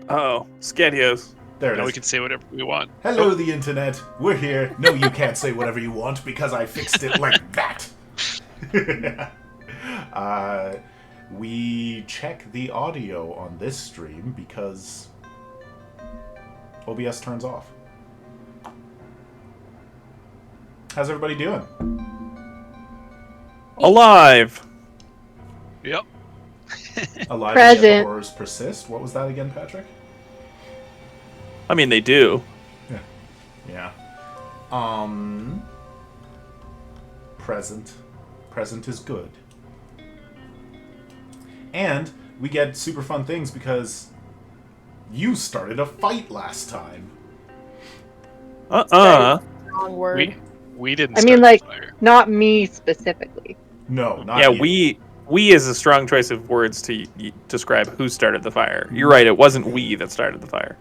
Oh, Skadios. There it Now is. we can say whatever we want. Hello, the internet. We're here. No, you can't say whatever you want because I fixed it like that. We check the audio on this stream because OBS turns off. How's everybody doing? Alive. Yep. Alive and yet the Present. horrors persist? What was that again, Patrick? I mean, they do. Yeah. Present. Present is good. And we get super fun things because you started a fight last time. Wrong word. We didn't I start mean, like, the fire. not me specifically. No, not Yeah, you. we is a strong choice of words to describe who started the fire. You're right, it wasn't we that started the fire.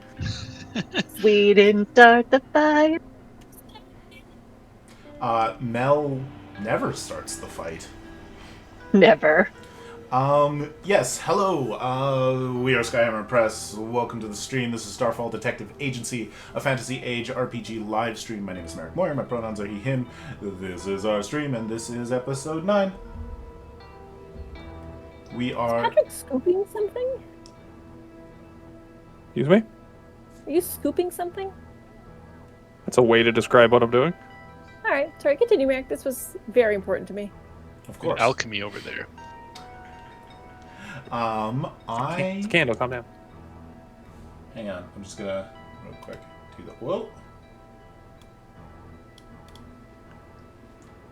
We didn't start the fight. Mel never starts the fight. Never. Yes, hello. We are Skyhammer Press. Welcome to the stream. This is Starfall Detective Agency, a fantasy age RPG live stream. My name is Meric Moyer. My pronouns are he, him. This is our stream, and this is episode 9. We are... Is Patrick scooping something? Excuse me? Are you scooping something? That's a way to describe what I'm doing. Alright, sorry, continue, Meric. This was very important to me. Of course. Alchemy over there. It's a candle, calm down. Hang on, I'm just gonna, real quick, do the... Whoa!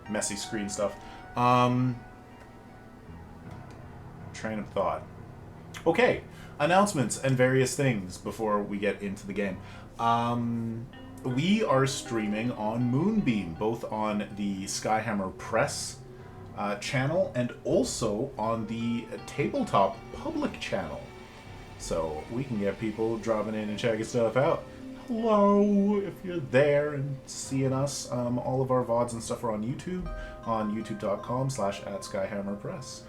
Messy screen stuff. Train of thought. Okay, announcements and various things before we get into the game. We are streaming on Moonbeam, both on the Skyhammer Press channel and also on the Tabletop public channel. So we can get people dropping in and checking stuff out. Hello, if you're there and seeing us. All of our VODs and stuff are on YouTube, on youtube.com/@SkyhammerPress.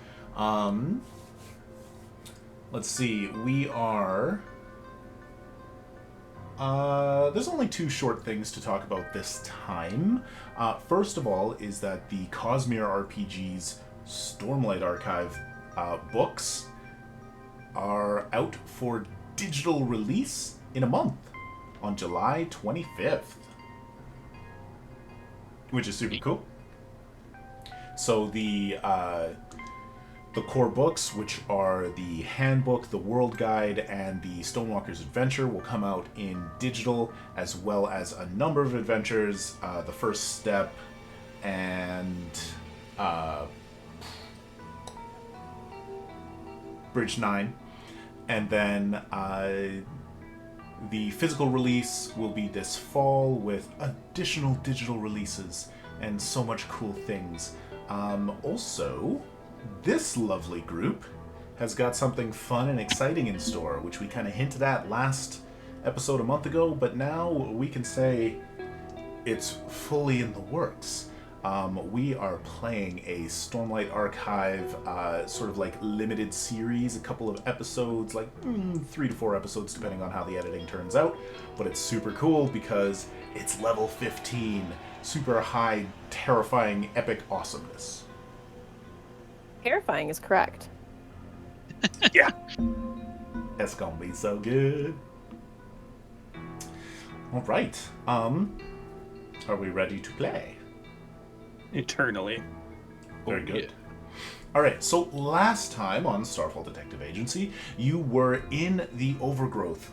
Let's see, we are... there's only 2 short things to talk about this time. First of all is that the Cosmere RPG's Stormlight Archive books are out for digital release in a month, on July 25th. Which is super cool. So the core books, which are the Handbook, the World Guide, and the Stonewalker's Adventure, will come out in digital, as well as a number of adventures, The First Step, and Bridge 9. And then the physical release will be this fall with additional digital releases and so much cool things. Also, this lovely group has got something fun and exciting in store, which we kind of hinted at last episode a month ago, but now we can say it's fully in the works. We are playing a Stormlight Archive sort of like limited series, a couple of episodes, like 3 to 4 episodes depending on how the editing turns out, but it's super cool because it's level 15, super high, terrifying, epic awesomeness. Terrifying is correct. Yeah. It's gonna be so good. Alright, are we ready to play? Eternally. Very good. Yeah. Alright, so last time on Starfall Detective Agency, you were in the Overgrowth,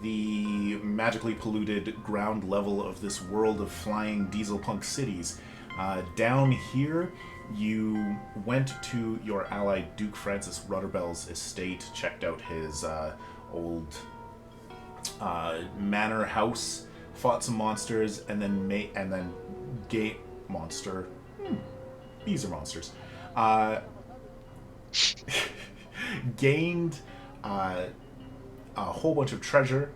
the magically polluted ground level of this world of flying Dieselpunk cities. Down here, you went to your ally Duke Francis Rudderbell's estate, checked out his old manor house, fought some monsters, and then monster. These are monsters. Gained a whole bunch of treasure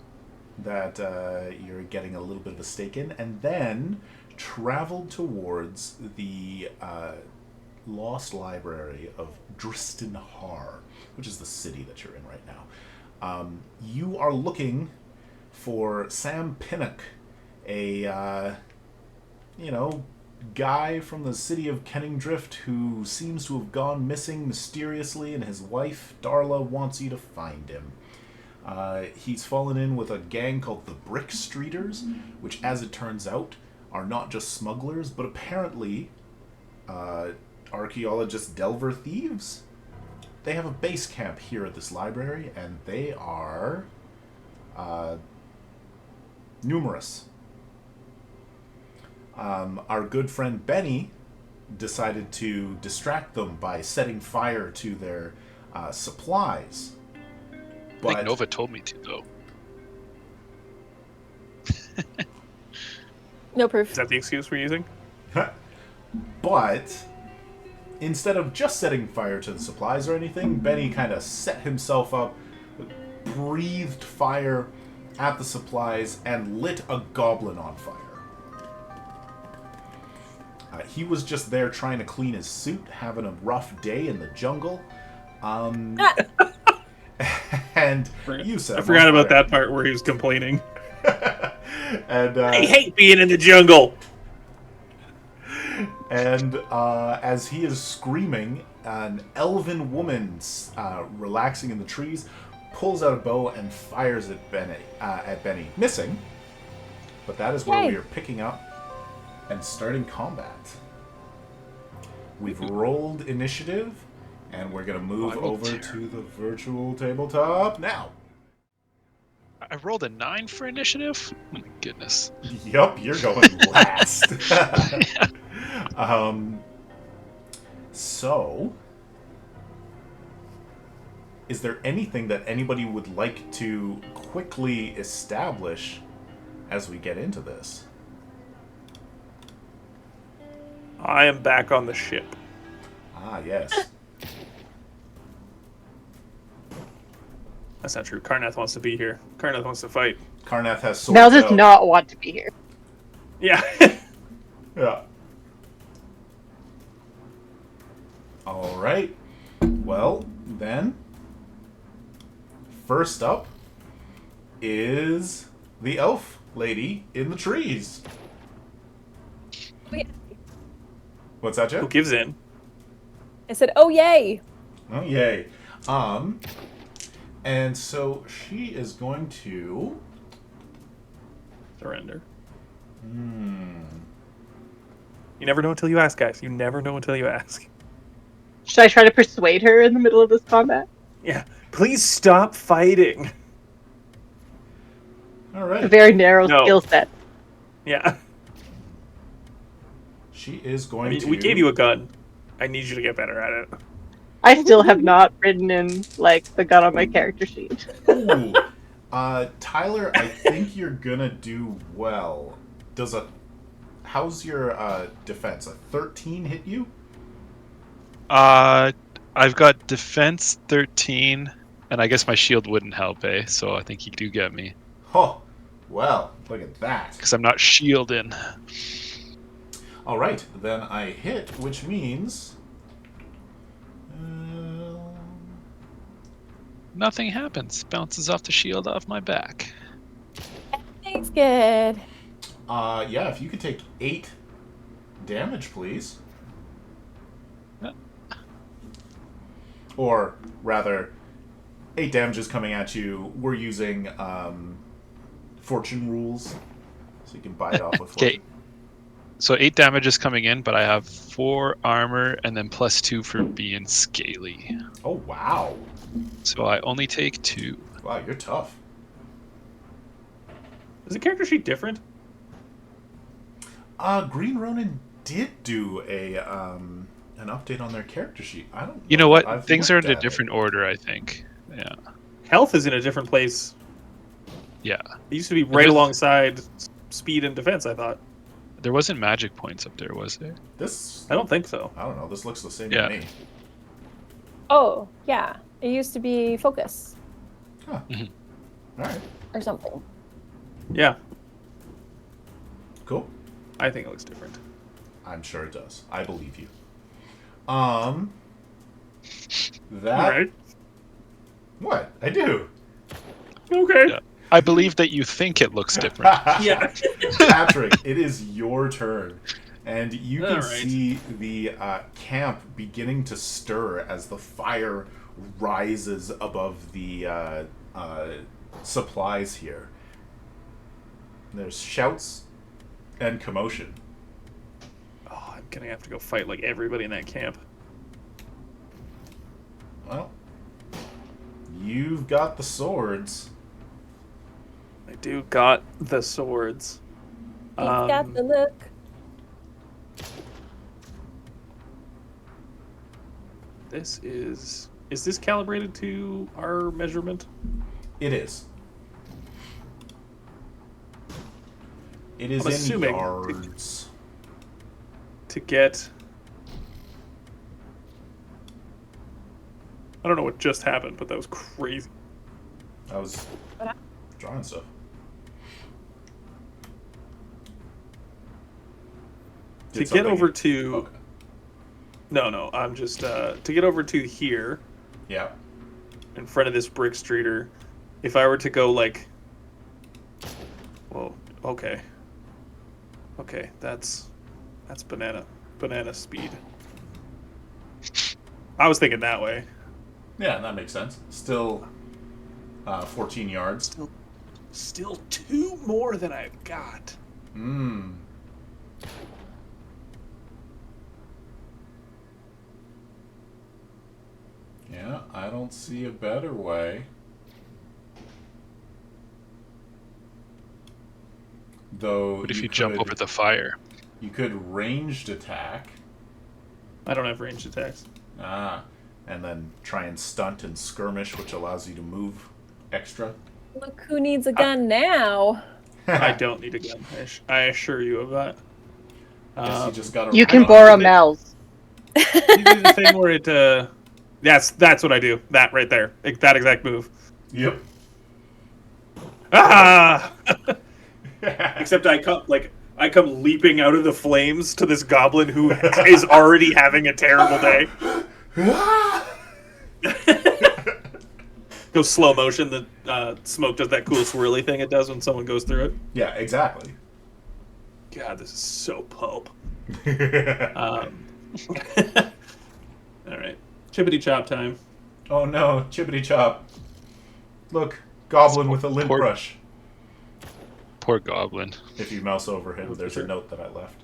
that you're getting a little bit of a stake in, and then traveled towards the lost library of Dristan Har, which is the city that you're in right now. You are looking for Sam Pinnock, a guy from the city of Kenningdrift who seems to have gone missing mysteriously, and his wife Darla wants you to find him. He's fallen in with a gang called the Brick Streeters, which, as it turns out, are not just smugglers, but apparently archaeologist Delver thieves. They have a base camp here at this library, and they are numerous. Our good friend Benny decided to distract them by setting fire to their supplies. I think Nova told me to, though. No proof. Is that the excuse we're using? But instead of just setting fire to the supplies or anything, Benny kind of set himself up, breathed fire at the supplies, and lit a goblin on fire. He was just there trying to clean his suit, having a rough day in the jungle. And Yusef, I forgot about that part where he was complaining. And I hate being in the jungle. And as he is screaming, an elven woman relaxing in the trees pulls out a bow and fires at Benny, missing. But that is where we are picking up and starting combat. We've rolled initiative, and we're going to move over to the virtual tabletop now. I rolled a 9 for initiative? Oh my goodness. Yup, you're going last. So, is there anything that anybody would like to quickly establish as we get into this? I am back on the ship. Ah, yes. That's not true. Karnath wants to be here. Karnath wants to fight. Karnath has swords Now does out. not want to be here. Yeah. Yeah. All right. Well, then, first up is the elf lady in the trees. What's that, Jen? Who gives in? I said, "Oh yay!" Oh, yay. And so she is going to... Surrender. You never know until you ask, guys. You never know until you ask. Should I try to persuade her in the middle of this combat? Yeah. Please stop fighting. All right. A very narrow No. skill set. Yeah. She is I going mean, to... we gave you a gun. I need you to get better at it. I still have not written in, the gun on my character sheet. Ooh. Tyler, I think you're gonna do well. How's your defense? A 13 hit you? I've got defense 13, and I guess my shield wouldn't help, so I think you do get me. Oh, well, look at that. Because I'm not shielding. Alright, then I hit, which means... Nothing happens. Bounces off the shield off my back. Thanks, good. Yeah, if you could take 8 damage, please. Or, rather, 8 damage is coming at you. We're using fortune rules, so you can buy it off with fortune. Okay. So 8 damage is coming in, but I have 4 armor and then +2 for being scaly. Oh, wow. So I only take 2. Wow, you're tough. Is the character sheet different? Green Ronin did do an update on their character sheet. I don't know. You know what? I've Things are looked in a at different order, I think. Yeah. Health is in a different place. Yeah. It used to be right alongside speed and defense, I thought. There wasn't magic points up there, was there? This, I don't think so. I don't know. This looks the same Yeah. to me. Oh yeah, it used to be focus Huh. Mhm. All right. or something. Yeah. Cool. I think it looks different. I'm sure it does. I believe you. That... All right. What? I do. Okay. Yeah. I believe that you think it looks different. Yeah. Patrick, it is your turn. And you can All right. see the camp beginning to stir as the fire rises above the supplies here. There's shouts and commotion. Oh, I'm gonna have to go fight like everybody in that camp. Well, you've got the swords. I do got the swords. He's got the look. This is this calibrated to our measurement? It is. It is I'm in assuming yards. To get... I don't know what just happened, but that was crazy. I was drawing stuff. To get over to... Okay. No, I'm just... to get over to here... Yeah. In front of this brick streeter, if I were to go, like... Whoa, okay. Okay, that's banana speed. I was thinking that way. Yeah, that makes sense. Still 14 yards. Still 2 more than I've got. Mmm. Yeah, I don't see a better way. Though, what if you jump over the fire? You could ranged attack. I don't have ranged attacks. Ah, and then try and stunt and skirmish, which allows you to move extra. Look who needs a gun now. I don't need a gun. I assure you of that. Guess you just gotta you can borrow Mel's. You do the thing where it... that's what I do. That right there. That exact move. Yep. Ah! Except I come leaping out of the flames to this goblin who is already having a terrible day. Go slow motion. The smoke does that cool swirly thing it does when someone goes through it. Yeah, exactly. God, this is so pulp. All right, chippity chop time. Oh no, chippity chop! Look, goblin with a lint brush. Poor goblin. If you mouse over him, there's a note that I left.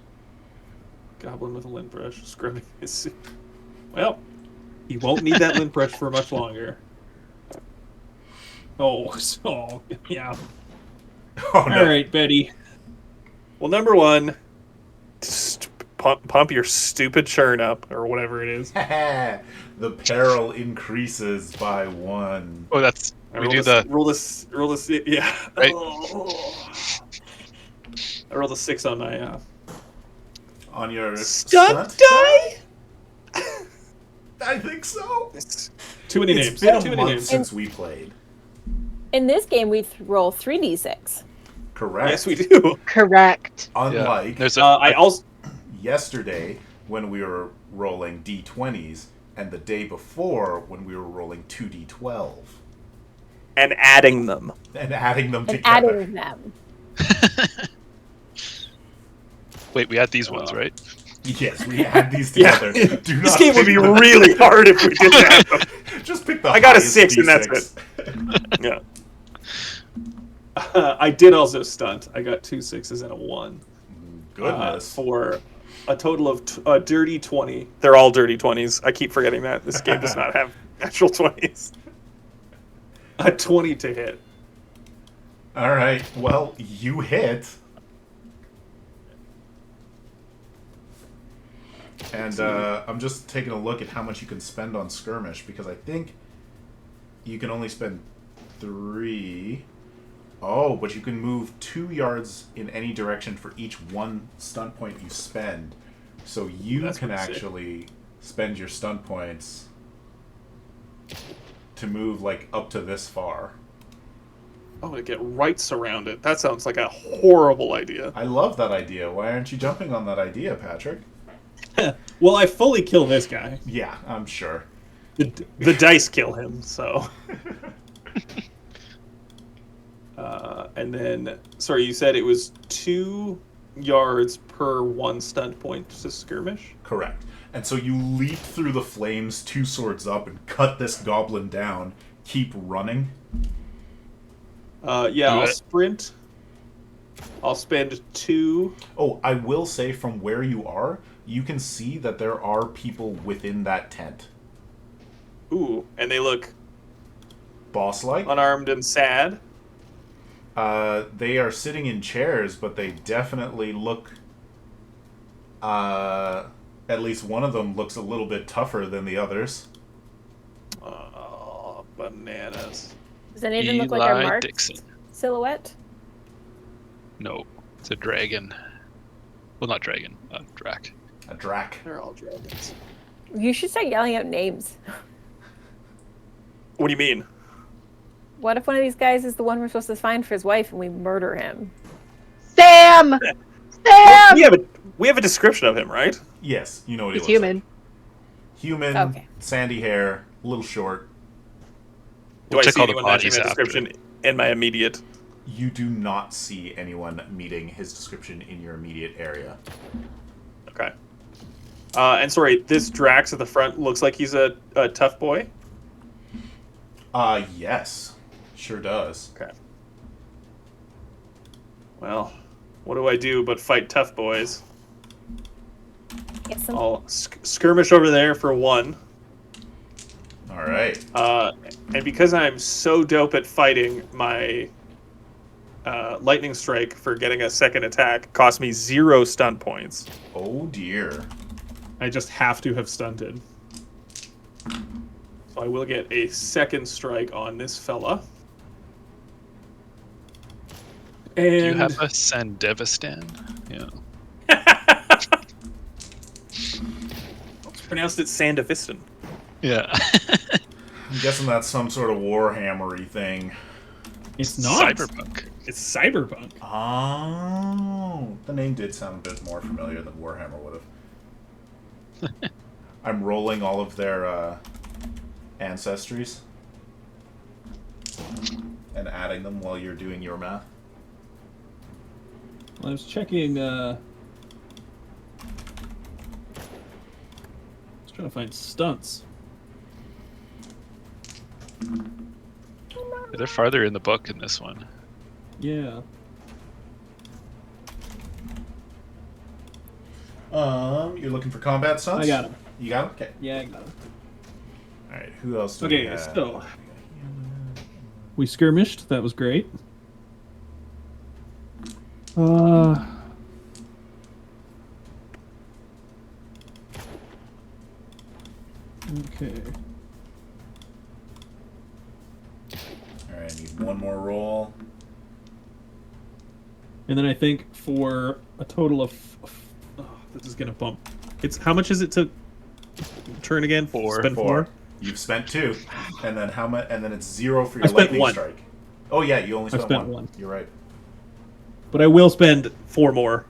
Goblin with a lint brush, scrubbing his suit. Well, he won't need that lint brush for much longer. Oh, yeah. Oh, no. All right, Betty. Well, number one, pump your stupid churn up, or whatever it is. The peril increases by 1. Oh, that's... Roll this, yeah. Right. Oh. I rolled a 6 on my... On your stunt die? I think so. It's too many names. It's been too a many month names. since we played. In this game, we roll 3d6. Correct. Yes, we do. Correct. Unlike I also yesterday when we were rolling d20s, and the day before when we were rolling 2d12. and adding them. And adding them And together. adding them. Wait, we had these ones, right? Yes, we had these together. Yeah. Do This not game would be really hard if we didn't have them. Just pick the I got a highest 6 and that's D6. it. Yeah. I did also stunt. I got 2 6s and a 1. Goodness. For a total of dirty 20. They're all dirty 20s. I keep forgetting that. This game does not have actual 20s. A 20 to hit. Alright, well, you hit. And I'm just taking a look at how much you can spend on skirmish, because I think you can only spend 3. Oh, but you can move 2 yards in any direction for each 1 stunt point you spend. So you can actually spend your stunt points to move like up to this far. I'm gonna get right surrounded. That sounds like a horrible idea. I love that idea. Why aren't you jumping on that idea, Patrick? Well, I fully kill this guy. Yeah, I'm sure. The dice kill him, so... And then, sorry, you said it was 2 yards per 1 stunt point to skirmish? Correct. And so you leap through the flames, 2 swords up, and cut this goblin down. Keep running. Yeah, I'll sprint. I'll spend 2. Oh, I will say from where you are, you can see that there are people within that tent. Ooh, and they look Boss-like. unarmed and sad. They are sitting in chairs, but they definitely look... at least one of them looks a little bit tougher than the others. Oh, bananas. Does any of them look like our Eli Mark's Dixon. silhouette? No, it's a dragon. Well, not dragon. Drac. A drac. They're all dragons. You should start yelling out names. What do you mean? What if one of these guys is the one we're supposed to find for his wife and we murder him? Sam! Well, Sam! we have a description of him, right? Yes, you know what he He's looks human. like. Human, Okay. sandy hair, a little short. Do We'll I check see all the anyone matching bodies that after. description in my immediate? You do not see anyone meeting his description in your immediate area. Okay. And sorry, this Drax at the front looks like he's a tough boy. Yes. Sure does. Okay. Well, what do I do but fight tough boys? Get some. I'll skirmish over there for 1. Alright. And because I'm so dope at fighting, my lightning strike for getting a second attack cost me 0 stun points. Oh dear. I just have to have stunted. So I will get a second strike on this fella. And Do you have a Sandevistan? Yeah. pronounced it Sandevistan. Yeah. I'm guessing that's some sort of Warhammery thing. It's not. Cyberpunk. It's cyberpunk. Oh. The name did sound a bit more familiar than Warhammer would have. I'm rolling all of their ancestries and adding them while you're doing your math. Well, I was checking. I was trying to find stunts. They're farther in the book in this one. Yeah. You're looking for combat stunts? I got him. You got him? Okay. Yeah, I got him. Alright, who else do we Okay, have? so we skirmished. That was great. Okay. Alright, I need one more roll. And then I think for a total of, oh, this is gonna bump. It's how much is it to turn again? 4. Spend 4. You've spent 2. And then how much? And then it's 0 for I your spent lightning 1. strike. Oh yeah, you only spent, spent 1. 1. You're right. But I will spend 4 more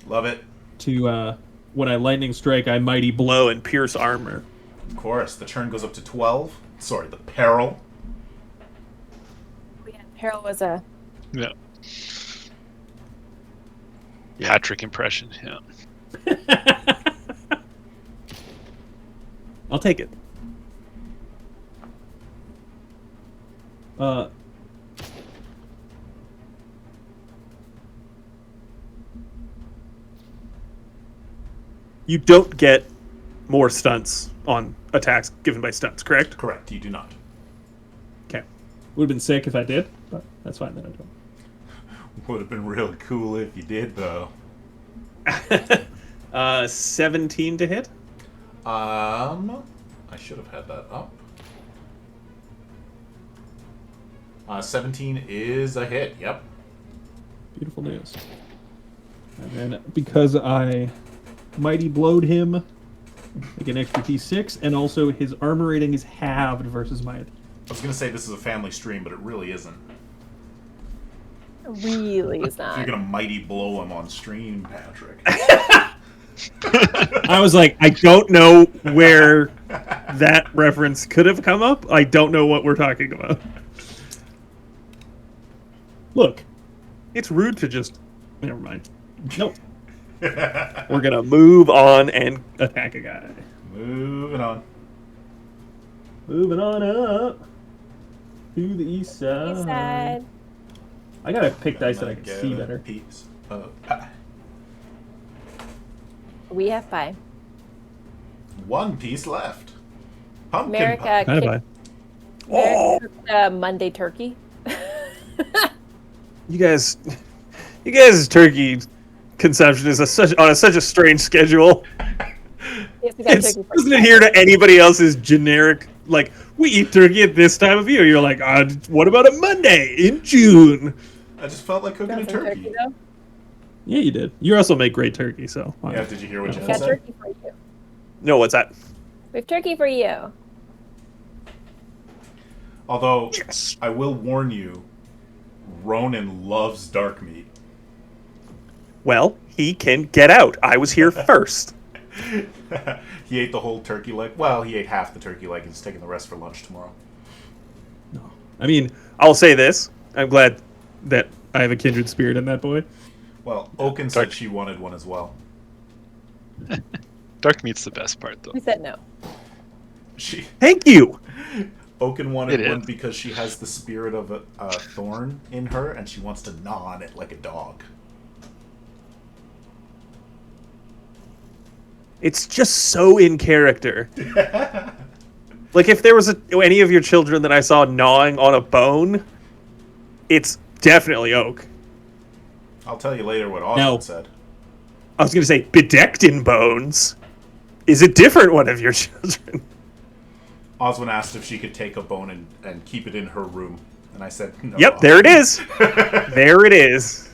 Love it. to when I lightning strike, I mighty blow. Blow and pierce armor. Of course, the turn goes up to 12. Sorry, the peril. Yeah, Harold was a. Yeah. Patrick impression. Yeah. I'll take it. You don't get more stunts on attacks given by stunts, correct? Correct, you do not. Okay. Would have been sick if I did, but that's fine that I don't. Would have been real cool if you did, though. 17 to hit. I should have had that up. 17 is a hit, yep. Beautiful news. And then because I mighty blowed him, I get an extra d6, and also his armor rating is halved versus my. I was going to say this is a family stream, but it really isn't. Really is If you're not. going to mighty blow him on stream, Patrick. I was like, I don't know where that reference could have come up. I don't know what we're talking about. Look, It's rude to just. never mind. Nope. We're gonna move on and Attack a guy. Moving on. Moving on up to the east side. East side. I gotta pick dice that I Gonna can get see a better. piece of pie. We have pie. One piece left. Pumpkin Meric, pie. Bye bye. Meric cooked, Monday turkey. you guys turkey consumption is on such a strange schedule. Yes, we got It's turkey for doesn't pie. adhere to anybody else's generic. Like we eat turkey at this time of year. You're like, what about a Monday in June? I just felt like cooking a Got some turkey. though? Yeah, you did. You also make great turkey, so. Yeah, did you hear what We Jen got said? turkey for you. No, what's that? We have turkey for you. Although, Yes. I will warn you, Ronan loves dark meat. Well, he can get out. I was here first. He ate the whole turkey leg. Well, he ate half the turkey leg and he's taking the rest for lunch tomorrow. No. I mean, I'll say this. I'm glad that I have a kindred spirit in that boy. Well, Oaken said Dark- she wanted one as well. Dark meat's the best part, though. We said no. She Thank you. Oaken wanted It one is. because she has the spirit of a thorn in her and she wants to gnaw on it like a dog. It's just so in character. Like if there was any of your children that I saw gnawing on a bone, it's definitely Oak. I'll tell you later what Oswald No. said. I was going to say bedecked in bones is a different one of your children. Oswald asked if she could take a bone and keep it in her room. And I said, no. Yep, there it is. There it is.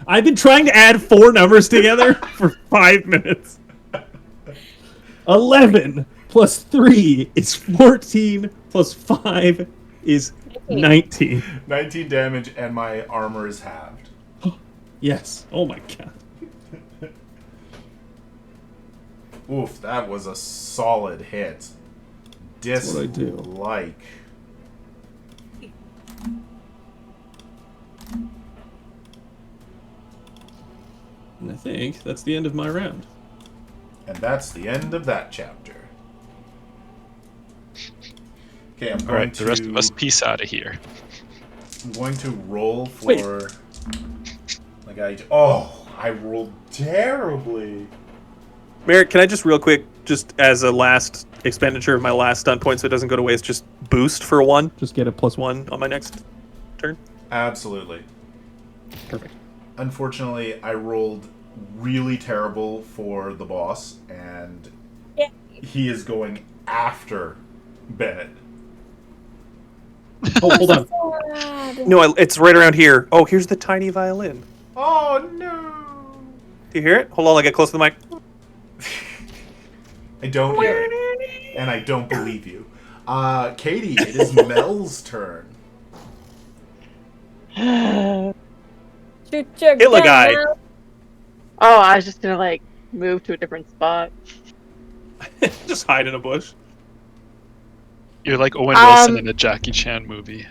I've been trying to add 4 numbers together for 5 minutes. 11 plus 3 is 14 plus 5 is 19. 19 damage and my armor is halved. Yes. Oh my god. Oof, that was a solid hit. That's what I do. Dislike. And I think that's the end of my round. And that's the end of that chapter. Okay, I'm going All right, to the rest of us peace out of here. I'm going to roll for Wait. like I rolled terribly. Merrick, can I just real quick, just as a last expenditure of my last stunt point so it doesn't go to waste, just boost for 1 Just get a +1. on my next turn? Absolutely. Perfect. Unfortunately, I rolled really terrible for the boss, and Yeah. he is going after Bennett. Oh, hold on. Sad. No, it's right around here. Oh, here's the tiny violin. Oh no! Do you hear it? Hold on, I'll get close to the mic. I don't hear it, and I don't believe you. Katie, it is Mel's turn. Shoot your Kill a gun guy. now. Oh, I was just gonna like move to a different spot. Just hide in a bush. You're like Owen Wilson in a Jackie Chan movie.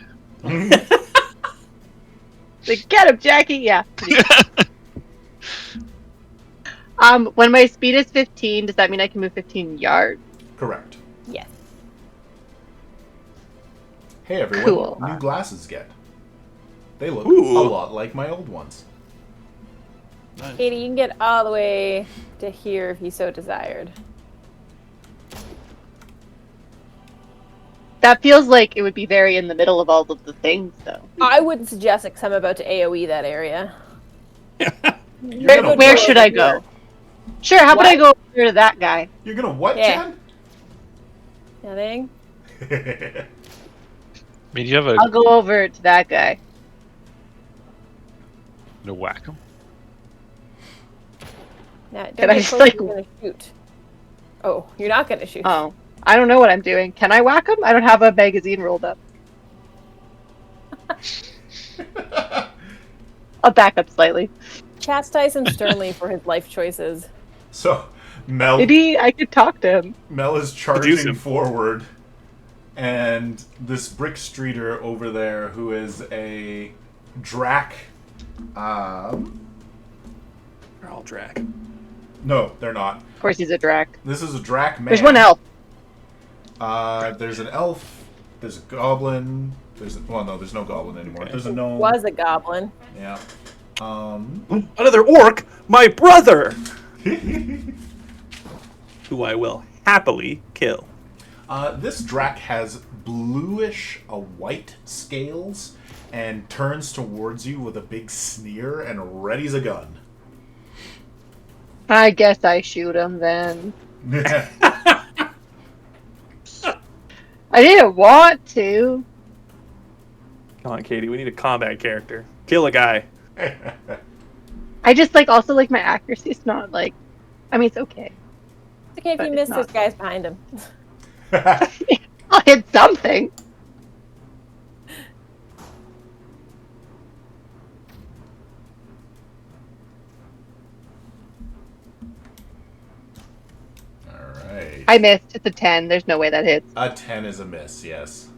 Like, get him, Jackie! Yeah. When my speed is 15, does that mean I can move 15 yards? Correct. Yes. Hey everyone, Cool. new glasses get. They look Ooh. a lot like my old ones. Katie, you can get all the way to here if you so desired. That feels like it would be very in the middle of all of the things, though. I wouldn't suggest it because I'm about to AoE that area. Where should I go? Sure, how about I go over to that guy? You're gonna what, Yeah. Nothing? Jen? I mean, you have a I'll go over to that guy. to whack him. No, don't Can I get just, close, like- you're gonna shoot. Oh, you're not gonna shoot. Oh, I don't know what I'm doing. Can I whack him? I don't have a magazine rolled up. I'll back up slightly. Chastise him sternly for his life choices. So, Mel Maybe I could talk to him. is Seduce charging him. forward, And this brick streeter over there, who is a drac. They're all drag. No, they're not. Of course, he's a drac. This is a drac man. There's one elf. There's an elf. There's a goblin. There's no goblin anymore. There's a gnome. Was a goblin. Yeah. Another orc, my brother, who I will happily kill. This drac has bluish white scales and turns towards you with a big sneer and readies a gun. I guess I shoot him then. I didn't want to. Come on, Katie, we need a combat character. Kill a guy. I just also my accuracy's not I mean, it's okay. It's okay if But you it's miss, there's not. guys behind him. I'll hit something. Alright. I missed. It's a 10. There's no way that hits. A 10 is a miss, yes.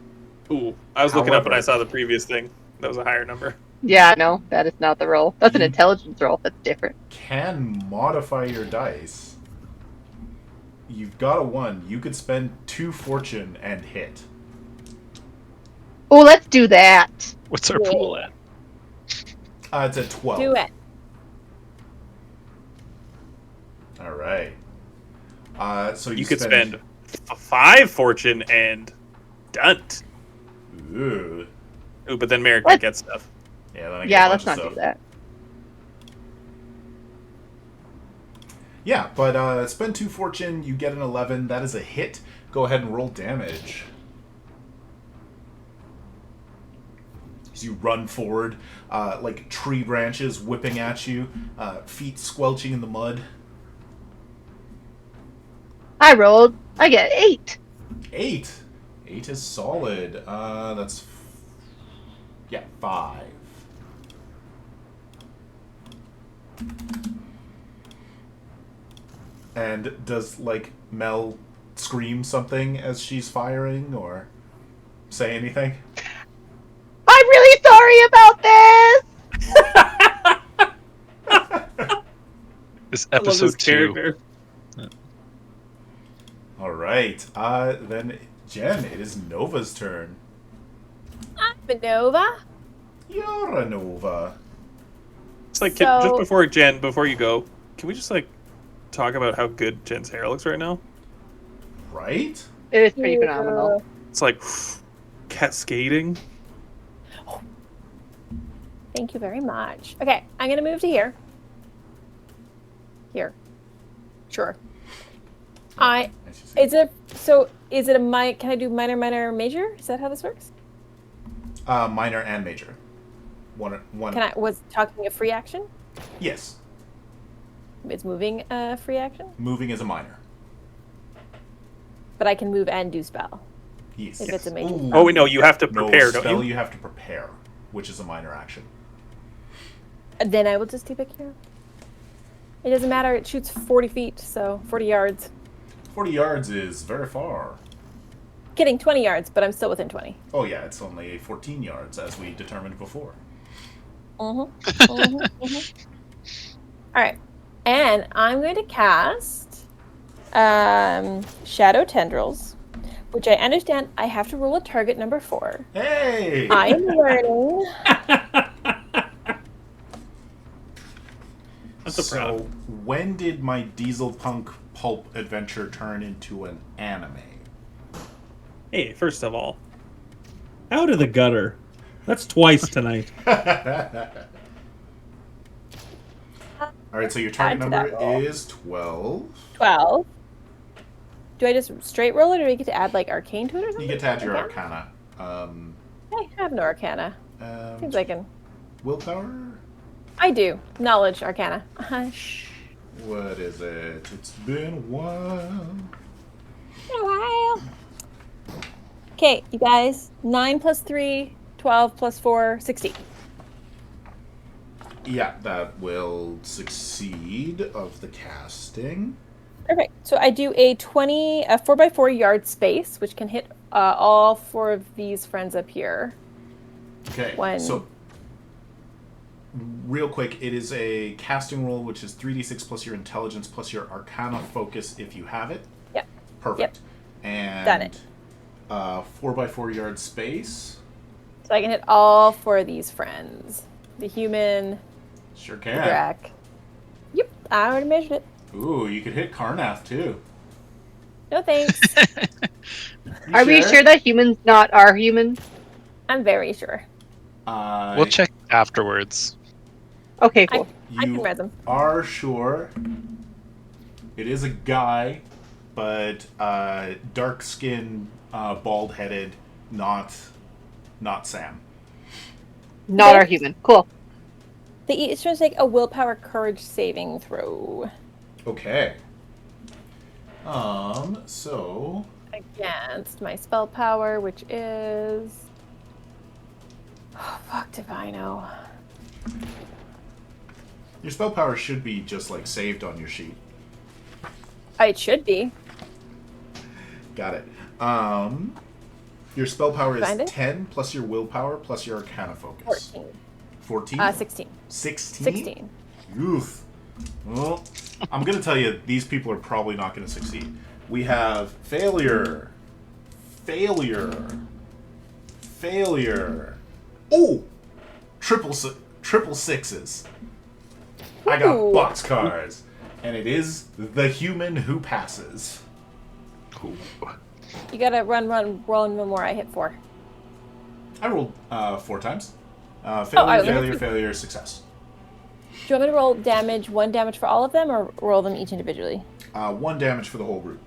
Ooh, I was looking up and I However- saw the previous thing. That was a higher number. Yeah, no, that is not the roll. That's an intelligence roll. That's different. Can modify your dice. You've got a 1. You could spend 2 fortune and hit. Oh, let's do that. What's our pool at? It's a 12. Do it. Alright. So You could spend 5 fortune and dunt. Ooh. Ooh, but then Meric What? might get stuff. Yeah, then I get Yeah, a bunch let's of not do stuff. that. Yeah, but spend 2 fortune, you get an 11. That is a hit. Go ahead and roll damage. As you run forward, like tree branches whipping at you, feet squelching in the mud. I rolled. I get 8. 8. 8 is solid. That's... Yeah, 5. And does, Mel scream something as she's firing, or say anything? I'm really sorry about this! This I love this episode 2. character. Alright, then, Jen, it is Nova's turn. I'm Nova. You're a Nova. It's like, So- just before Jen, before you go, can we just, talk about how good Jen's hair looks right now? Right? It is pretty phenomenal. It's like cascading. Thank you very much. Okay, I'm gonna move to here. Here. Sure. Is it a can I do minor, major? Is that how this works? Minor and major. One. Was talking a free action? Yes. Is moving a free action? Moving is a minor. But I can move and do spell. Yes. If it's a major. Ooh. Oh, wait, no, you have to No, prepare, don't spell you? you have to prepare, which is a minor action. Then I will just do pick here. It doesn't matter, it shoots 40 feet, so 40 yards. 40 yards is very far. Kidding, 20 yards, but I'm still within 20. Oh yeah, it's only 14 yards, as we determined before. Alright. And I'm going to cast Shadow Tendrils, which I understand I have to roll a target number 4. Hey! I am learning. That's a So, proud. when did my Dieselpunk pulp adventure turn into an anime? Hey, first of all, Out of the gutter. That's twice tonight. Alright, so your target Add to that number roll. is 12. 12. Do I just straight roll it, or do I get to add, arcane to it or something? You get to add your Arcana? arcana. I have no arcana. Seems like Willpower? I do. Knowledge, arcana. Shh. What is it? It's been a while. Been a while. Okay, you guys. 9 plus 3, 12 plus 4, 16. Yeah, that will succeed of the casting. Perfect. So I do a 4x4 yard space, which can hit all 4 of these friends up here. Okay, When- so real quick, it is a casting roll, which is 3d6 plus your intelligence plus your arcana focus if you have it. Yep. Perfect. And Done it. 4x4 yard space. So I can hit all 4 of these friends. The human, Sure the can. drac. Yep, I already measured it. Ooh, you could hit Karnath too. No thanks. You Are we sure that humans not are humans? I'm very sure. We'll check afterwards. Okay, cool. I can You res him. are sure. It is a guy, but dark skinned, bald headed, not Sam. Not Okay. our human. Cool. They each must take a willpower courage saving throw Okay. So against my spell power, which is. Oh, fuck if I know. your spell power should be just like saved on your sheet. It should be. Got it. Your spell power is Find it? 10 plus your willpower plus your arcana focus. 14. 14? 16. 16? 16. Oof. Well, I'm going to tell you, these people are probably not going to succeed. We have failure. Failure. Failure. Oh! Triple sixes. I got Ooh. boxcars. And it is the human who passes. Ooh. You gotta roll one more. I hit 4. I rolled 4 times. I Failure, only failure, have 2. failure, success. Do you want me to roll damage, 1 damage for all of them, or roll them each individually? 1 damage for the whole group.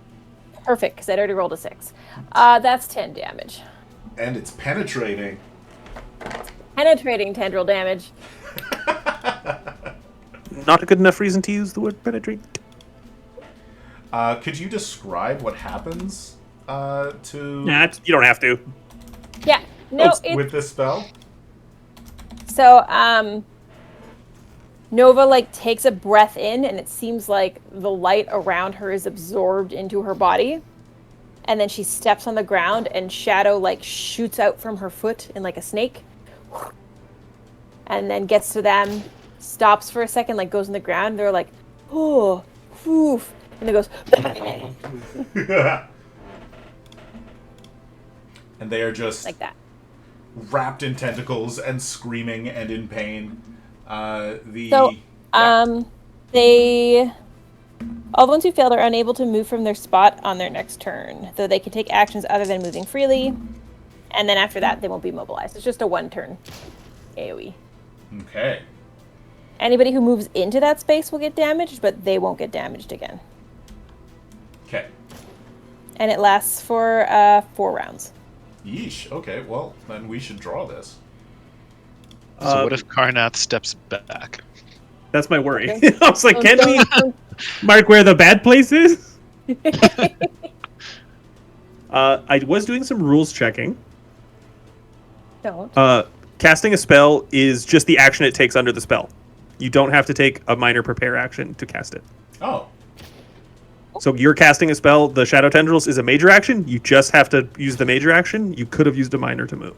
Perfect, because I'd already rolled a 6. That's 10 damage. And it's penetrating. Penetrating tendril damage. Not a good enough reason to use the word penetrate. Could you describe what happens to Nah, you don't have to. Yeah. No, with this spell? So, Nova, takes a breath in, and it seems like the light around her is absorbed into her body. And then she steps on the ground, and shadow, shoots out from her foot in, a snake. And then gets to them, stops for a second, goes in the ground, and they're like, oh, poof. And it goes, And they are just like that. wrapped in tentacles and screaming and in pain. They... All the ones who failed are unable to move from their spot on their next turn, though they can take actions other than moving freely. And then after that, they won't be mobilized. It's just a 1-turn AoE. Okay. Anybody who moves into that space will get damaged, but they won't get damaged again. Okay. And it lasts for 4 rounds. Yeesh. Okay, well, then we should draw this. So what if Karnath steps back? That's my worry. Okay. I was like, can we mark where the bad place is? I was doing some rules checking. Don't. Casting a spell is just the action it takes under the spell. You don't have to take a minor prepare action to cast it. Oh. So you're casting a spell, the Shadow Tendrils is a major action. You just have to use the major action. You could have used a minor to move.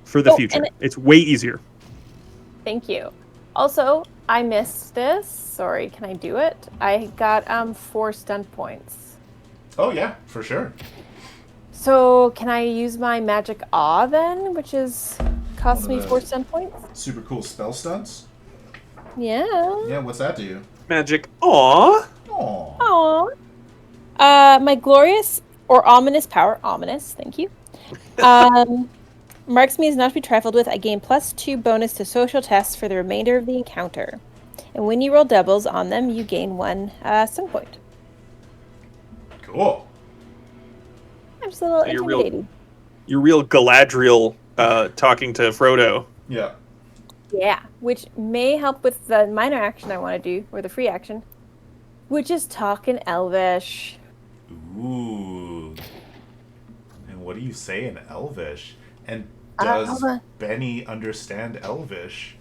For the future. It's way easier. Thank you. Also, I missed this. Sorry, can I do it? I got 4 stun points. Oh, yeah, for sure. So, can I use my magic awe then, which is costs me 4 stun points? Super cool spell stunts. Yeah. Yeah, what's that do? Magic. Aww. Aww. Aww. My glorious or ominous power, ominous, thank you. Marks me as not to be trifled with. I gain +2 bonus to social tests for the remainder of the encounter. And when you roll doubles on them, you gain 1 stun point. Cool. I'm just a little So you're intimidated. You're real Galadriel talking to Frodo. Yeah. Yeah, which may help with the minor action I want to do, or the free action, which is talk in Elvish. Ooh. And what do you say in Elvish? And does hold on. Benny understand Elvish?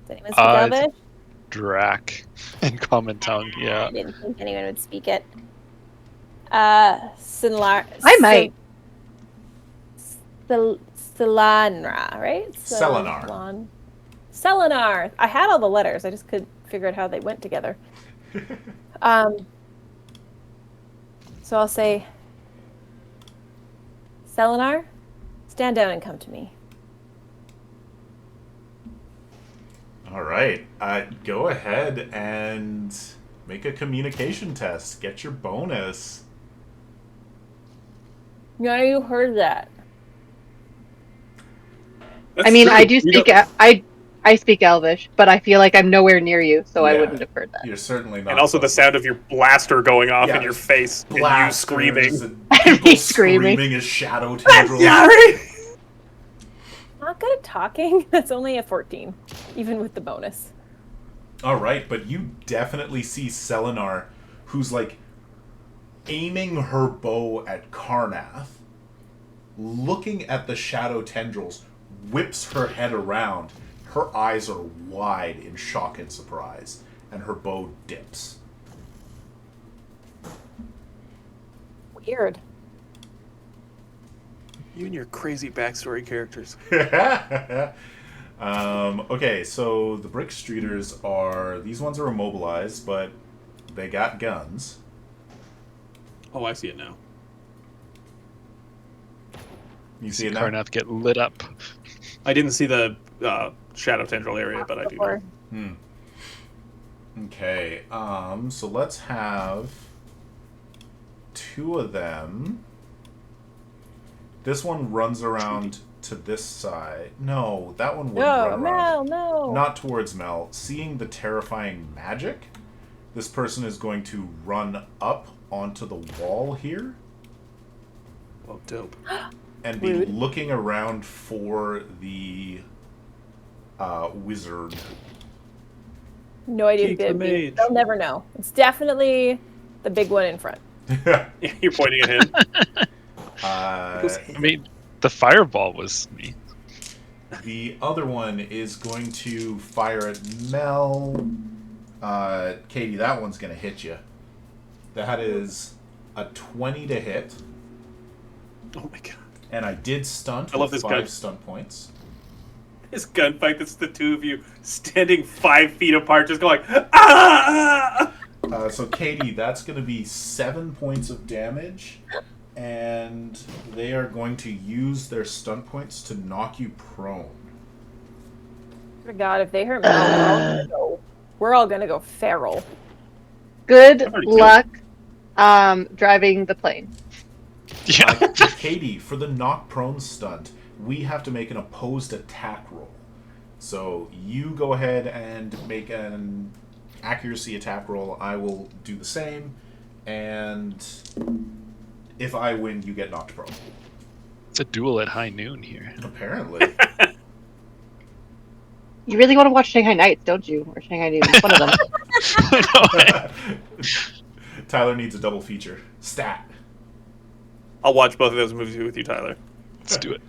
Does anyone speak Elvish? Drac in common tongue, yeah. I didn't think anyone would speak it. Sinlar. I might. Selanra, right? Selenar. Selenar. I had all the letters. I just couldn't figure out how they went together. So I'll say, Selenar, stand down and come to me. All right. Go ahead and make a communication test. Get your bonus. Yeah, you heard that. That's I mean, true. I do speak. I speak Elvish, but I feel like I'm nowhere near you, so I Yeah, wouldn't have heard that. You're certainly not. And also the sound of your blaster going off in your there's face and you blasters screaming. and Me people screaming. screaming as shadow tendrils. Sorry. Not good at talking. That's only a 14, even with the bonus. All right, but you definitely see Selenar, who's like aiming her bow at Karnath, looking at the shadow tendrils, whips her head around. Her eyes are wide in shock and surprise, and her bow dips. Weird. You and your crazy backstory characters. Okay, so the Brick Streeters are... These ones are immobilized, but they got guns. Oh, I see it now. You see it now? Karnath get lit up. I didn't see the shadow tendril area, but I do know. Okay, so let's have 2 of them. This one runs around to this side. No, that one wouldn't run around. No. Not towards Mel. Seeing the terrifying magic, this person is going to run up onto the wall here. Oh, dope. And be Rude. looking around for the wizard. No idea who Keep the could be. mage. They'll never know. It's definitely the big one in front. You're pointing at him. I mean, the fireball was me. The other one is going to fire at Mel. Katie, that one's going to hit you. That is a 20 to hit. Oh my god. And I did stunt I love with this 5 guy. stunt points. This gunfight, that's the two of you standing 5 feet apart, just going, ah! So Katie, that's going to be 7 points of damage. And they are going to use their stunt points to knock you prone. For God, if they hurt Mel, we're all gonna go feral. Good already luck driving the plane. Yeah. Katie, for the knock prone stunt, we have to make an opposed attack roll. So you go ahead and make an accuracy attack roll. I will do the same. And if I win, you get knocked prone. It's a duel at high noon here. Apparently. You really want to watch Shanghai Nights, don't you? Or Shanghai Noon? One of them. Tyler needs a double feature. Stat. I'll watch both of those movies with you, Tyler. Let's do it.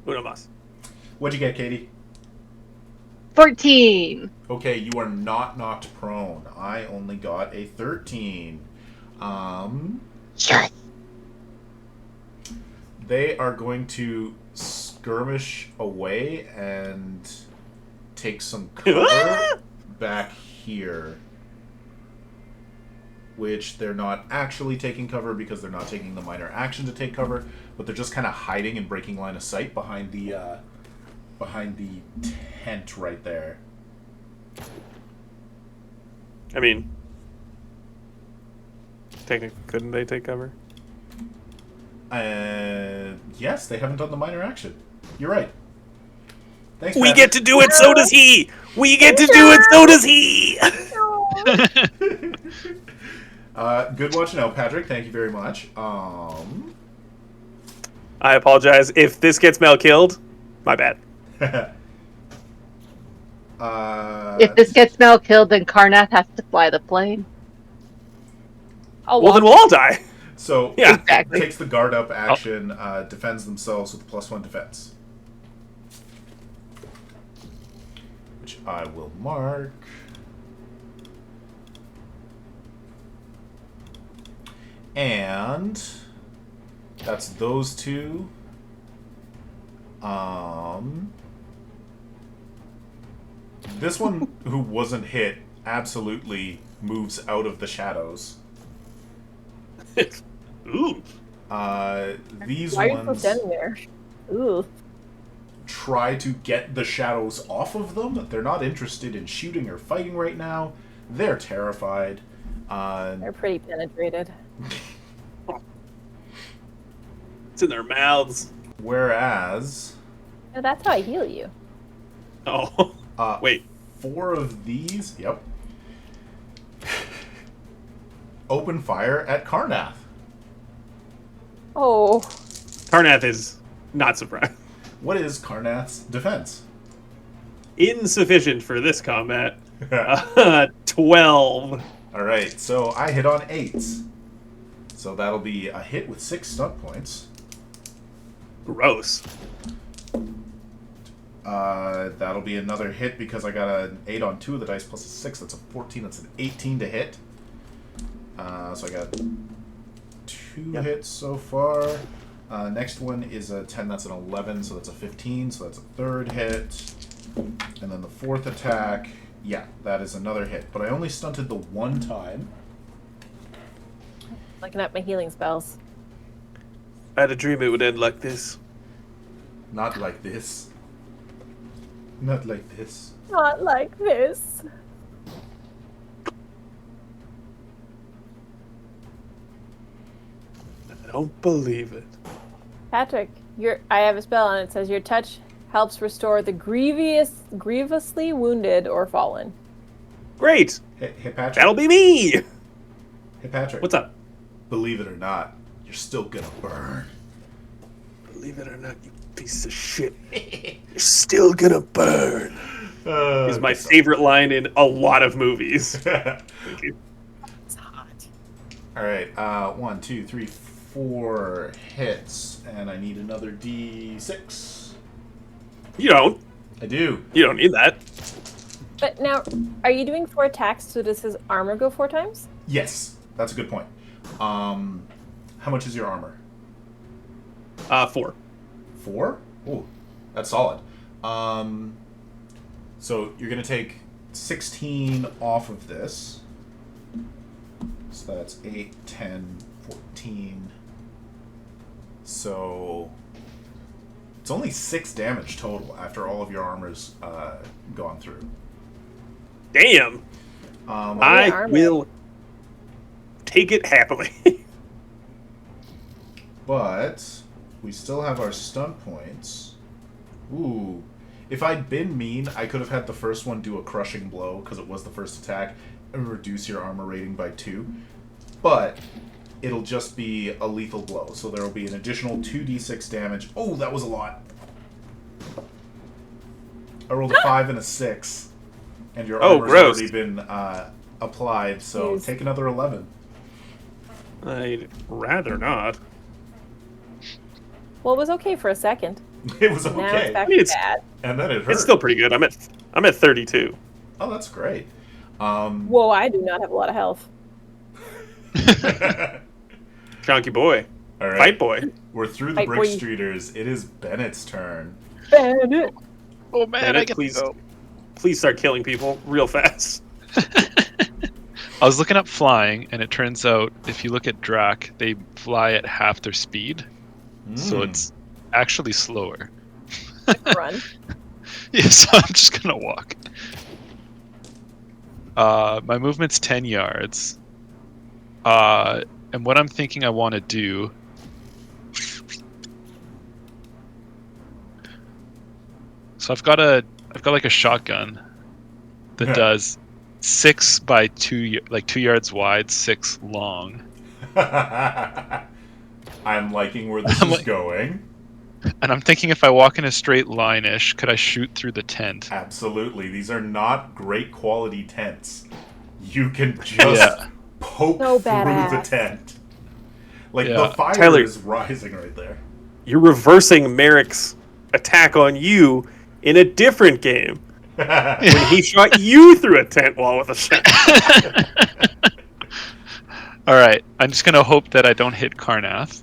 Uno mas. What'd you get, Katie? 14. Okay, you are not knocked prone. I only got a 13. Yes. They are going to skirmish away and take some cover back here. Which they're not actually taking cover because they're not taking the minor action to take cover, but they're just kind of hiding and breaking line of sight behind the tent right there. I mean, technically, couldn't they take cover? Yes, they haven't done the minor action. You're right. Thanks, We Patrick. get to do it, so does he! We get to do it, so does he! Good watching out, Patrick. Thank you very much. I apologize. If this gets Mel killed, my bad. If this gets Mel killed, then Karnath has to fly the plane. Well, then we'll all die. So, Yeah. Exactly. takes the guard up action, defends themselves with +1 defense. Which I will mark. And that's those two. This one who wasn't hit absolutely moves out of the shadows. Ooh. These Why are you still ones standing there? Ooh. try to get the shadows off of them. They're not interested in shooting or fighting right now. They're terrified. They're pretty penetrated. It's in their mouths. Whereas... No, that's how I heal you. Oh. Wait. 4 of these... Yep. Open fire at Karnath. Oh. Karnath is not surprised. What is Karnath's defense? Insufficient for this combat. 12. Alright, so I hit on 8s. So that'll be a hit with 6 stunt points. Gross. That'll be another hit because I got an 8 on 2 of the dice plus a 6. That's a 14. That's an 18 to hit. So I got 2 hits so far. Next one is a 10. That's an 11. So that's a 15. So that's a 3rd hit. And then the 4th attack. Yeah, that is another hit. But I only stunted the 1 time. Looking at my healing spells. I had a dream it would end like this. Not like this. Not like this. Not like this. I don't believe it. Patrick, I have a spell and it says your touch helps restore the grievously wounded or fallen. Great. Hey, Patrick. That'll be me. Hey, Patrick. What's up? Believe it or not, you're still gonna burn. Believe it or not, you piece of shit. You're still gonna burn. Is my favorite line in a lot of movies. Thank you. It's hot. Alright, 1, 2, 3, 4 hits, and I need another D6. You don't. I do. You don't need that. But now, are you doing 4 attacks, so does his armor go 4 times? Yes, that's a good point. How much is your armor? 4. 4? Ooh, that's solid. So you're gonna take 16 off of this. So that's 8, 10, 14. So it's only 6 damage total after all of your armor's gone through. Damn. I armor. will take it happily. But we still have our stun points. Ooh. If I'd been mean, I could have had the first one do a crushing blow, because it was the first attack, and reduce your armor rating by 2. But it'll just be a lethal blow, so there will be an additional 2d6 damage. Oh, that was a lot. I rolled a 5 and a 6, and your armor's gross. already been applied, so take another 11. I'd rather not. Well, it was okay for a second. It was Now okay. it's back I mean, to it's- bad. And then it hurt. It's still pretty good. I'm at 32. Oh, that's great. Whoa, I do not have a lot of health. Chonky boy. All right. Fight boy. We're through the Fight Brick boy. Streeters. It is Bennett's turn. Bennett. Oh man, Bennett, I get please, to go. please start killing people real fast. I was looking up flying, and it turns out if you look at Drac, they fly at half their speed, so it's actually slower. Run. Yeah, so I'm just gonna walk. My movement's 10 yards. And what I'm thinking I want to do... So I've got like a shotgun that does 6 by 2, like 2 yards wide, 6 long. I'm liking where this is going. And I'm thinking if I walk in a straight line-ish, could I shoot through the tent? Absolutely. These are not great quality tents. You can just poke So through badass. the tent. Like, Yeah. the fire Tyler- is rising right there. You're reversing Meric's attack on you in a different game. When he shot you through a tent wall with a shotgun. All right, I'm just gonna hope that I don't hit Karnath.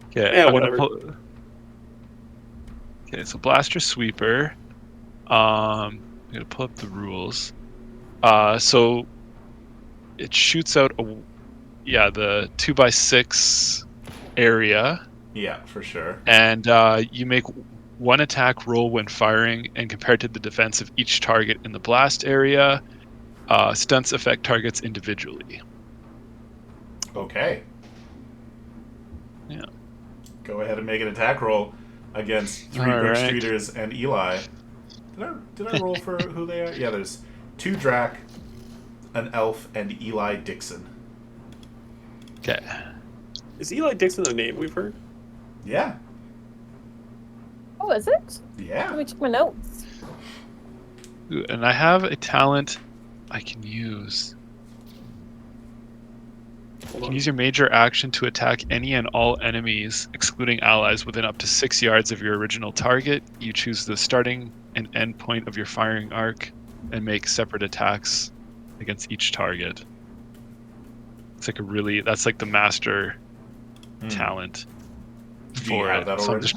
Okay, Yeah, I'm whatever. Okay, so Blaster Sweeper. I'm gonna pull up the rules. So it shoots out the 2x6 area, Yeah, for sure. and you make one attack roll when firing, and compared to the defense of each target in the blast area, stunts affect targets individually. Okay. Yeah. Go ahead and make an attack roll against 3 All Bridge right. Streeters and Eli. Did I roll for who they are? Yeah, there's 2 Drac, an Elf, and Eli Dixon. Okay. Is Eli Dixon a name we've heard? Yeah. Oh, is it? Yeah. Let me check my notes. Ooh, and I have a talent I can use. You can use your major action to attack any and all enemies, excluding allies, within up to 6 yards of your original target. You choose the starting and end point of your firing arc and make separate attacks against each target. It's like that's like the master talent Do you have that already?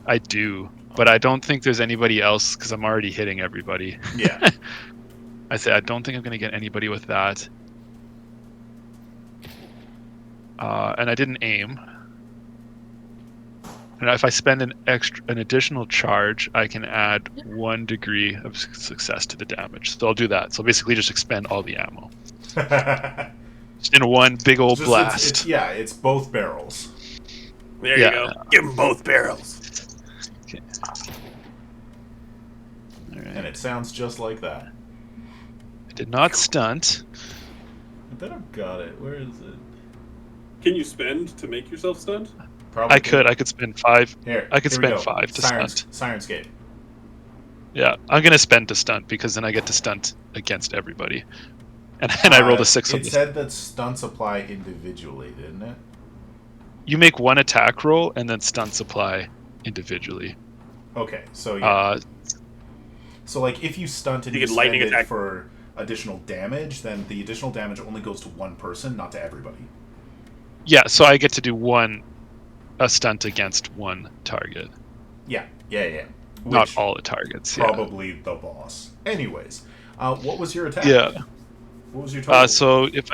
I do, but I don't think there's anybody else because I'm already hitting everybody. Yeah. I don't think I'm going to get anybody with that. And I didn't aim. And if I spend an additional charge, I can add 1 degree of success to the damage. So I'll do that. So basically, just expend all the ammo. Just in one big old blast. It's both barrels. There you go. Give them both barrels. Okay. All right. And it sounds just like that. I did not stunt. I bet I've got it. Where is it? Can you spend to make yourself stunned? Probably. I could spend 5. Here. I could here we spend go. 5 to stunt. Syrinscape. Yeah, I'm gonna spend to stunt because then I get to stunt against everybody. And I rolled a 6 on this. It said that stunts apply individually, didn't it? You make 1 attack roll and then stunts apply individually. Okay, so yeah. So like if you stunt and You you get spend lightning it attack. for additional damage, then the additional damage only goes to one person, not to everybody. Yeah, so I get to do a stunt against 1 target. Yeah. Not all the targets. Probably the boss. Anyways, what was your attack? Yeah. What was your total? So if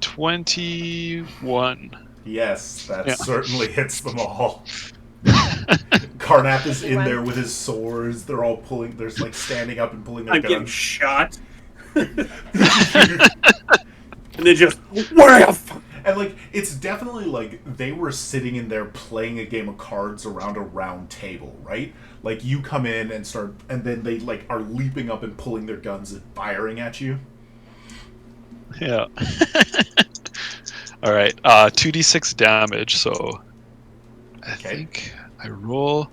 21. Yes, that certainly hits them all. Karnath is in there with his swords. They're all pulling. They're like standing up and pulling their I'm guns. getting shot. And they just, where the fuck? And like, it's definitely like they were sitting in there playing a game of cards around a round table, right? Like you come in and start, and then they like are leaping up and pulling their guns and firing at you. Yeah. All right. 2d6 damage. So I think I roll.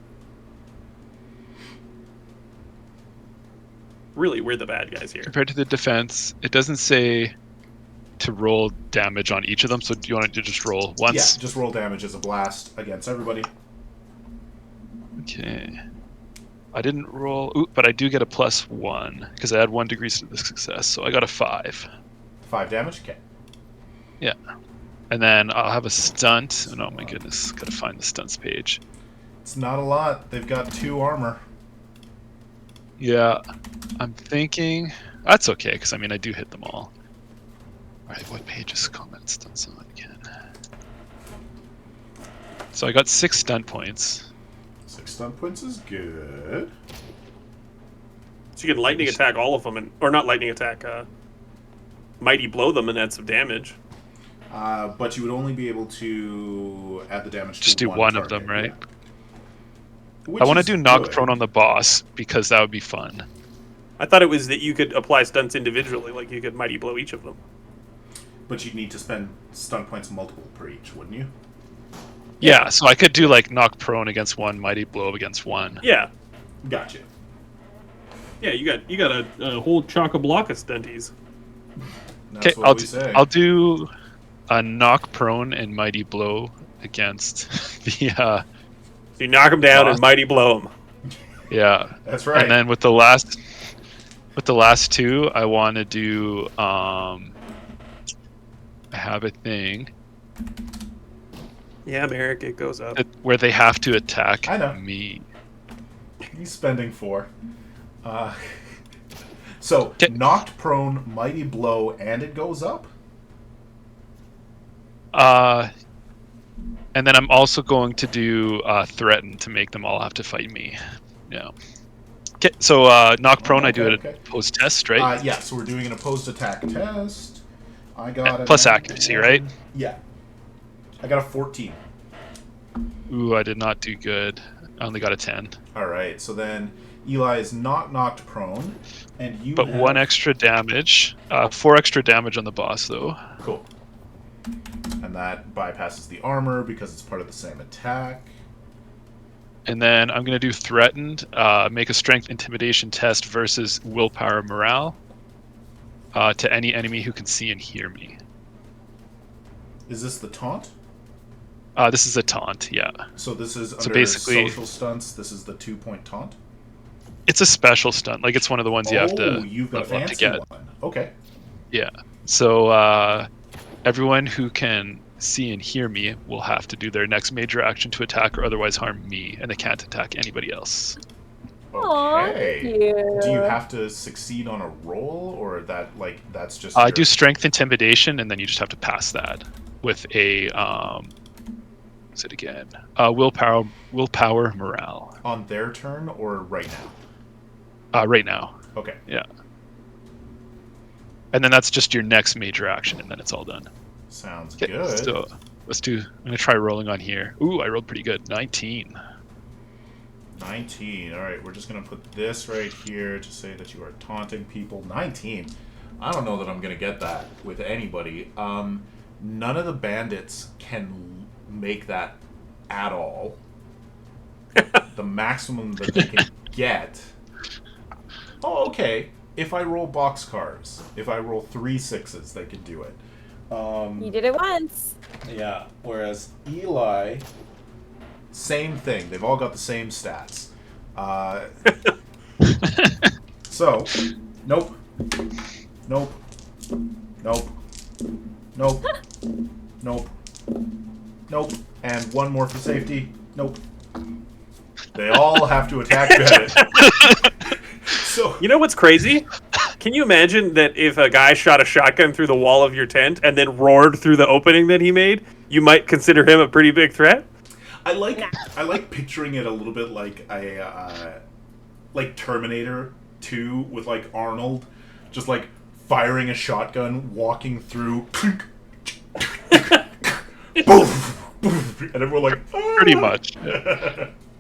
Really, we're the bad guys here. Compared to the defense, it doesn't say to roll damage on each of them. So do you want to just roll once? Yeah, just roll damage as a blast against everybody. Okay. I didn't roll, but I do get a +1 because I had 1 degree to the success. So I got a 5. 5 damage. Okay. Yeah. And then I'll have a stunt. Oh my goodness, gotta find the stunts page. It's not a lot. They've got 2 armor. Yeah, I'm thinking that's okay because I mean I do hit them all. All right, what page is combat stunts on again? So I got 6 stunt points. 6 stunt points is good. So you can lightning attack all of them, or not lightning attack, mighty blow them and add some damage. But you would only be able to add the damage Just to do one of target, them, right? Yeah. I want to Which do is knock good. prone on the boss because that would be fun. I thought it was that you could apply stunts individually, like you could mighty blow each of them. But you'd need to spend stun points multiple per each, wouldn't you? Yeah, so I could do like knock prone against 1, mighty blow against 1. Yeah. Gotcha. Yeah, you got a whole chock-a-block of stunties. That's Okay, what we say. I'll do a knock prone and mighty blow against the So you knock them down boss. and mighty blow them. Yeah. That's right. And then with the last With the last two, I want to do. I have a thing Yeah, Meric, it goes up. where they have to attack I know. me. He's spending 4. So, Okay. knocked prone, mighty blow, and it goes up? And then I'm also going to do threaten to make them all have to fight me. Yeah. Okay, so knock prone, I do it okay. at post test, right? Yeah, so we're doing an opposed attack test. I got it. Plus accuracy, right? Yeah. I got a 14. Ooh, I did not do good. I only got a 10. Alright, so then Eli is not knocked prone, and you But have... 1 extra damage. 4 extra damage on the boss, though. Cool. And that bypasses the armor because it's part of the same attack. And then I'm going to do threatened. Make a strength intimidation test versus willpower morale to any enemy who can see and hear me. Is this the taunt? This is a taunt, yeah. So this is under basically- social stunts, this is the 2-point taunt? It's a special stunt. Like, it's one of the ones you have to you've got a level up to fancy get. one. Okay. Yeah. So everyone who can see and hear me will have to do their next major action to attack or otherwise harm me, and they can't attack anybody else. Aw, Okay. thank you. Do you have to succeed on a roll, or that's just? I do strength intimidation, and then you just have to pass that with a what's it again? Willpower morale. On their turn or right now? Right now. Okay. Yeah. And then that's just your next major action, and then it's all done. Sounds Okay, good. so let's do. I'm gonna try rolling on here. Ooh, I rolled pretty good. 19. 19. All right, we're just gonna put this right here to say that you are taunting people. 19. I don't know that I'm gonna get that with anybody. None of the bandits can make that at all. The maximum that they can get. Oh, okay. If I roll boxcars, if I roll 3 6s, they can do it. You did it once. Yeah. Whereas Eli, same thing. They've all got the same stats. So, nope, nope, nope, nope, nope, nope, and one more for safety. Nope. They all have to attack Bennett. So You know what's crazy? Can you imagine that if a guy shot a shotgun through the wall of your tent and then roared through the opening that he made, you might consider him a pretty big threat? I like picturing it a little bit like like Terminator 2 with like Arnold just like firing a shotgun, walking through, boof, boof, and everyone like Pretty much.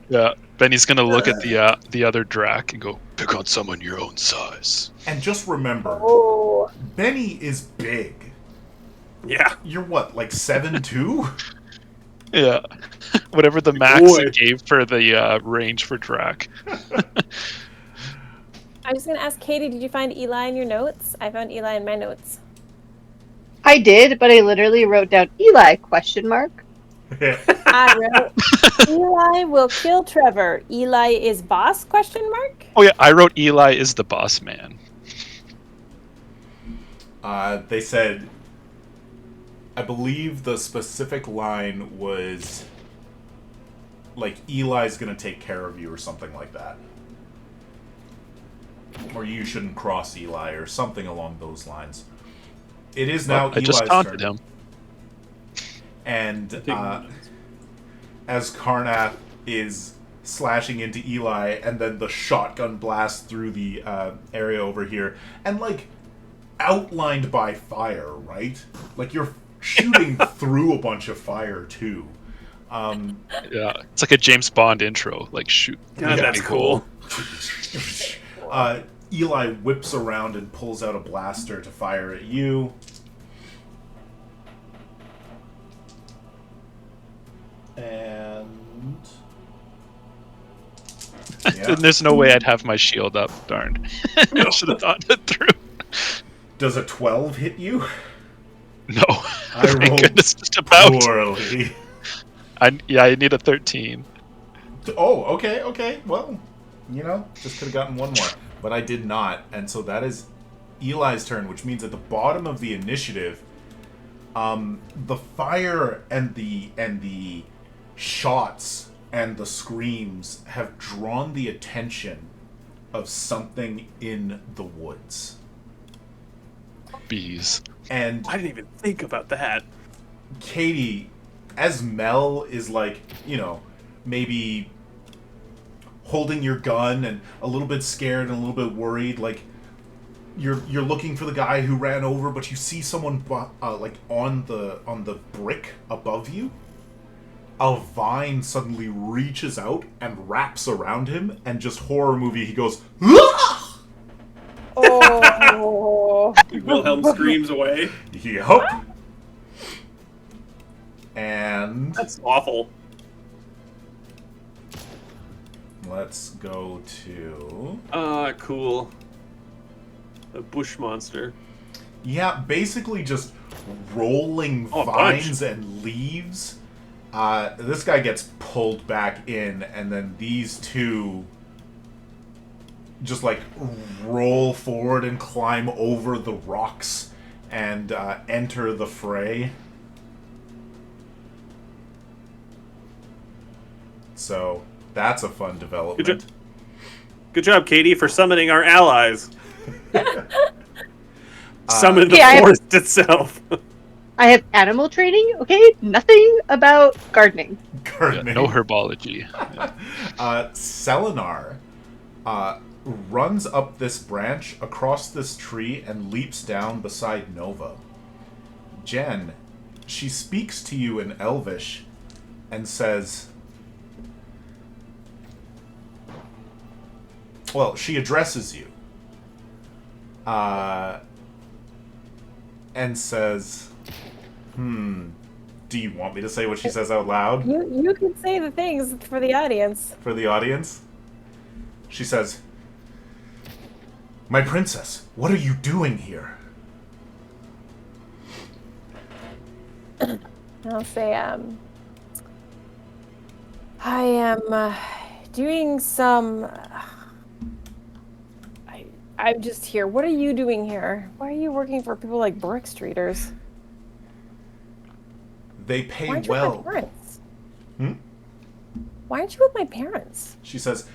Yeah. Benny's gonna look at the other Drac and go, pick on someone your own size. And just remember, Oh. Benny is big. Yeah. You're what, like 7'2"? Yeah. Whatever the max Boy. it gave for the range for Drac. I was going to ask Katie, did you find Eli in your notes? I found Eli in my notes. I did, but I literally wrote down Eli ? I wrote, Eli will kill Trevor. Eli is boss ? Oh yeah, I wrote Eli is the boss man. They said, I believe the specific line was like Eli's gonna take care of you or something like that. Or you shouldn't cross Eli or something along those lines. It is now I just Eli's taunted turn. him. And as Karnath is slashing into Eli, and then the shotgun blast through the area over here, and like outlined by fire, right? Like you're shooting through a bunch of fire too. Yeah, it's like a James Bond intro. Like shoot. God, that's cool. Eli whips around and pulls out a blaster to fire at you. And yeah. And there's no way I'd have my shield up. Darn. I should have thought it through. Does a 12 hit you? No. I Thank rolled goodness, just about. poorly. I need a 13. Oh, okay. Well, you know, just could have gotten one more. but I did not, and so that is Eli's turn, which means at the bottom of the initiative, the fire and the shots and the screams have drawn the attention of something in the woods. Bees. And I didn't even think about that. Katie, as Mel is like, you know, maybe holding your gun and a little bit scared and a little bit worried, like you're looking for the guy who ran over, but you see someone like on the brick above you. A vine suddenly reaches out and wraps around him, and just horror movie, he goes, "Ah!" Oh. Wilhelm screams away. Yup. And That's awful. let's go to... Cool. A bush monster. Yeah, basically just rolling Oh, a vines bunch. and leaves. This guy gets pulled back in, and then these two just like roll forward and climb over the rocks and enter the fray. So that's a fun development. Good job, Katie, for summoning our allies. Summon the Yeah, forest itself. I have animal training, okay? Nothing about gardening. Yeah, Gardening. no herbology. Selenar runs up this branch, across this tree, and leaps down beside Nova. Jen, she speaks to you in Elvish and says... Well, she addresses you. And says... do you want me to say what she says out loud? You can say the things for the audience. For the audience? She says, "My princess, what are you doing here?" I'll say, I am doing some. I'm just here. What are you doing here? Why are you working for people like Brick Streeters? They Why pay aren't you with well. my parents? Hmm? Why aren't you with my parents? She says,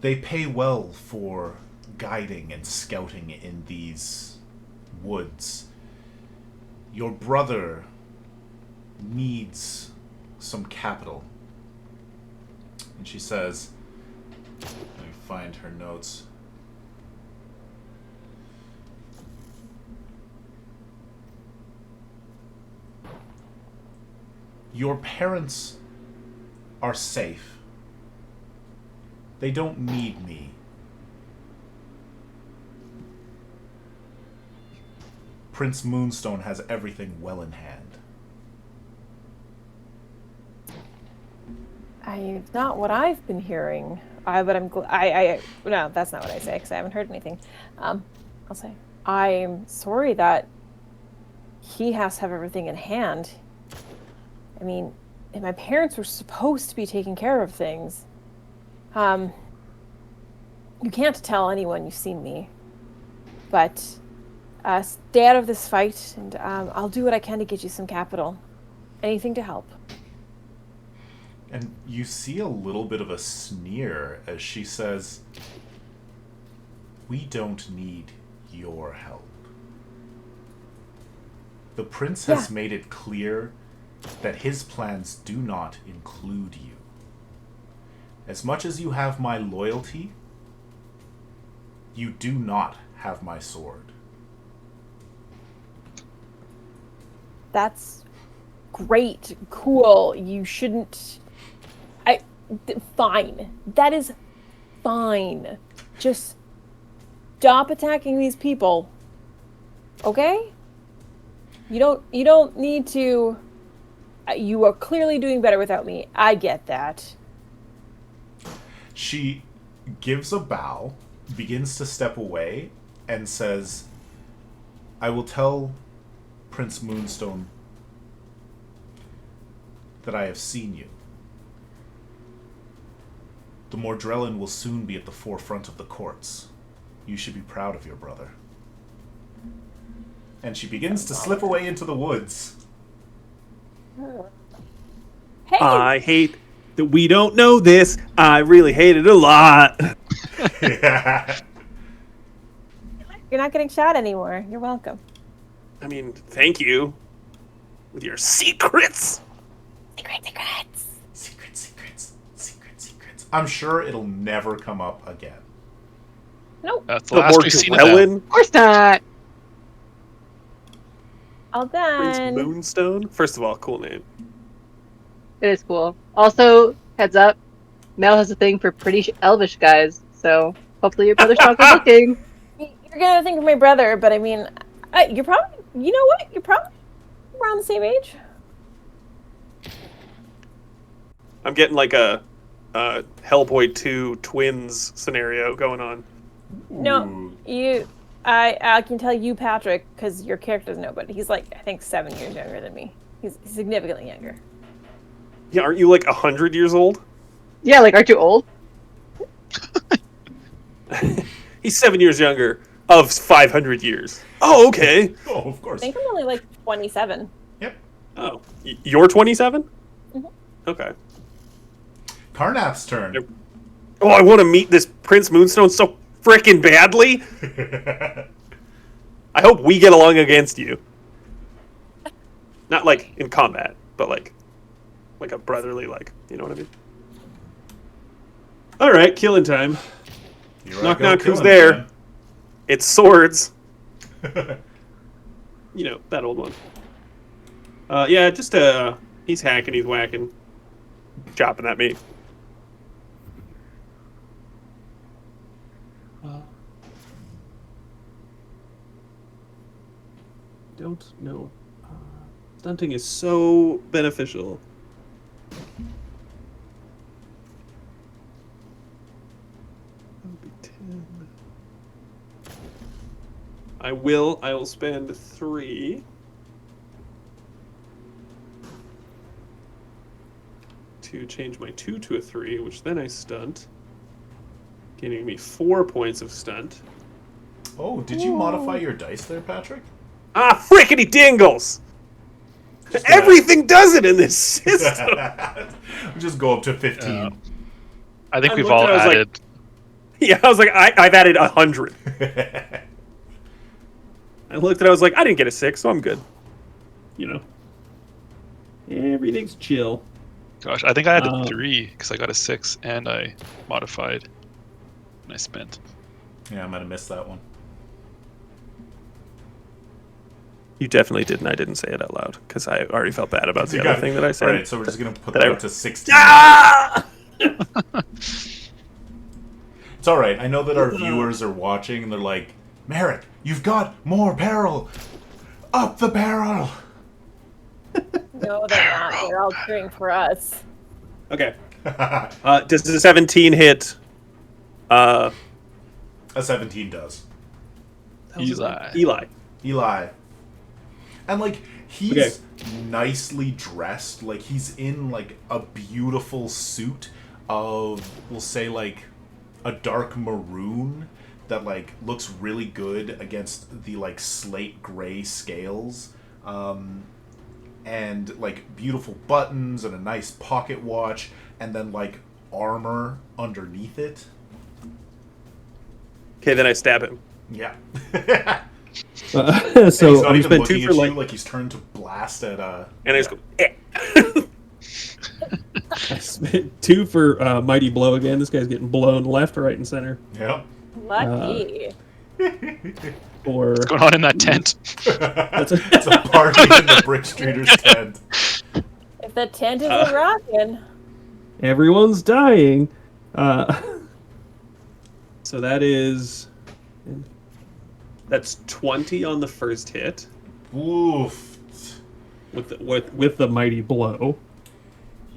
"They pay well for guiding and scouting in these woods. Your brother needs some capital." And she says, let me find her notes. "Your parents are safe. They don't need me. Prince Moonstone has everything well in hand." Not what I've been hearing. But I'm no, that's not what I say because I haven't heard anything. I'll say I'm sorry that he has to have everything in hand. I mean, and my parents were supposed to be taking care of things. You can't tell anyone you've seen me, but stay out of this fight, and I'll do what I can to get you some capital. Anything to help. And you see a little bit of a sneer as she says, "We don't need your help. The prince has made it clear that his plans do not include you. As much as you have my loyalty, you do not have my sword." That's great, cool. You shouldn't. Fine. That is fine. Just stop attacking these people. Okay? You don't need to. You are clearly doing better without me. I get that. She gives a bow, begins to step away, and says, "I will tell Prince Moonstone that I have seen you. The Mordrellin will soon be at the forefront of the courts. You should be proud of your brother. And she begins to slip away into the woods. Hey, I hate that we don't know this. I really hate it a lot. Yeah. you're not getting shot anymore. You're welcome. I mean, thank you. With your secrets. Secrets. I'm sure it'll never come up again. Nope. That's the last we've seen of that. Of course not. All Prince done. Moonstone. First of all, cool name. It is cool. Also, heads up, Mel has a thing for pretty elvish guys, so hopefully your brother's not good looking. You're gonna think of my brother, but I mean, you're probably. You know what? You're probably around the same age. I'm getting like a Hellboy 2 twins scenario going on. No, Ooh. I can tell you, Patrick, because your character doesn't know, but he's like, I think 7 years younger than me. He's significantly younger. Yeah, aren't you like 100 years old? Yeah, like, aren't you old? He's 7 years younger of 500 years. Oh, okay. Oh, of course. I think I'm only like 27. Yep. Oh, you're 27? Mhm. Okay. Karnath's turn. Oh, I want to meet this Prince Moonstone so frickin' badly. I hope we get along against you. Not like in combat, but like a brotherly, like, you know what I mean? All right, killing time. Here I Knock, go knock, who's killing there? It's swords. You know, that old one. Yeah, just he's hacking, he's whacking, chopping at me. Don't know. Stunting is so beneficial. That'll be 10. I will spend 3 to change my 2 to a 3, which then I stunt, giving me 4 points of stunt. Oh, did you modify your dice there, Patrick? Ah, frickety dingles! Everything does it in this system. Just go up to 15. Yeah. I think I we've looked all at it, I was like- added. Yeah, I was like, I've added 100. I looked at it, I was like, I didn't get a 6, so I'm good. You know. Everything's chill. Gosh, I think I added 3 because I got a 6 and I modified. And I spent. Yeah, I might have missed that one. You definitely didn't. I didn't say it out loud because I already felt bad about the You other got- thing that I said. Alright, so we're just going to put that that I- up to 16. Ah! It's alright. I know that our viewers are watching and they're like, Meric, you've got more barrel! Up the barrel! No, they're not. They're all cheering for us. Okay. Does the 17 hit? A 17 does. Eli. Eli. And, like, he's nicely dressed. Like, he's in, like, a beautiful suit of, we'll say, like, a dark maroon that, like, looks really good against the, like, slate gray scales. And, like, beautiful buttons and a nice pocket watch. And then, like, armor underneath it. Okay, then I stab him. Yeah. So He's not I'm even spend looking 2 at for you like like he's turned to blast at And I just go, eh. I spent 2 for mighty blow again. This guy's getting blown left, right, and center. Yep. Lucky. For What's going on in that tent? that's a, It's a party in the Brick Streeters tent. If the tent isn't rocking. everyone's dying. So that's 20 on the first hit Oof. with the mighty blow.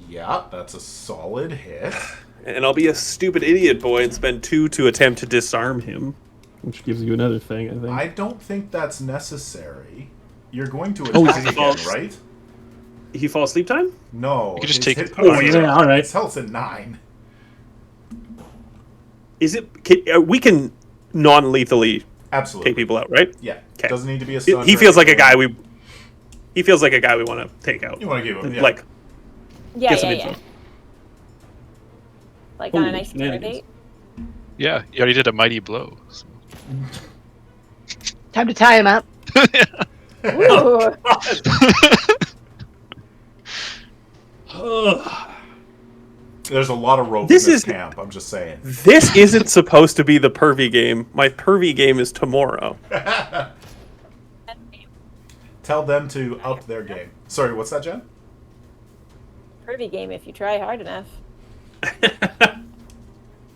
Yeah, that's a solid hit. And I'll be a stupid idiot boy and spend 2 to attempt to disarm him. Which gives you another thing, I think. I don't think that's necessary. You're going to Oh, attack he again, falls. right? He fall asleep time? No. You could just his take hit it- points Oh, yeah, are- all right. His health's at 9. we can non-lethally Absolutely. take people out, right? Yeah. Okay. Doesn't need to be a stunt. He or feels like a anything. guy we. He feels like a guy we want to take out. You want to give him, And, yeah. like, Yeah, get some yeah, info. yeah. Like on a Holy nice dinner shenanigans. date. Yeah, you already did a mighty blow. So. Time to tie him up. Ooh. Ugh. There's a lot of rope This in this is- camp. I'm just saying. This isn't supposed to be the pervy game. My pervy game is tomorrow. Tell them to up their game. Sorry, what's that, Jen? Pervy game if you try hard enough.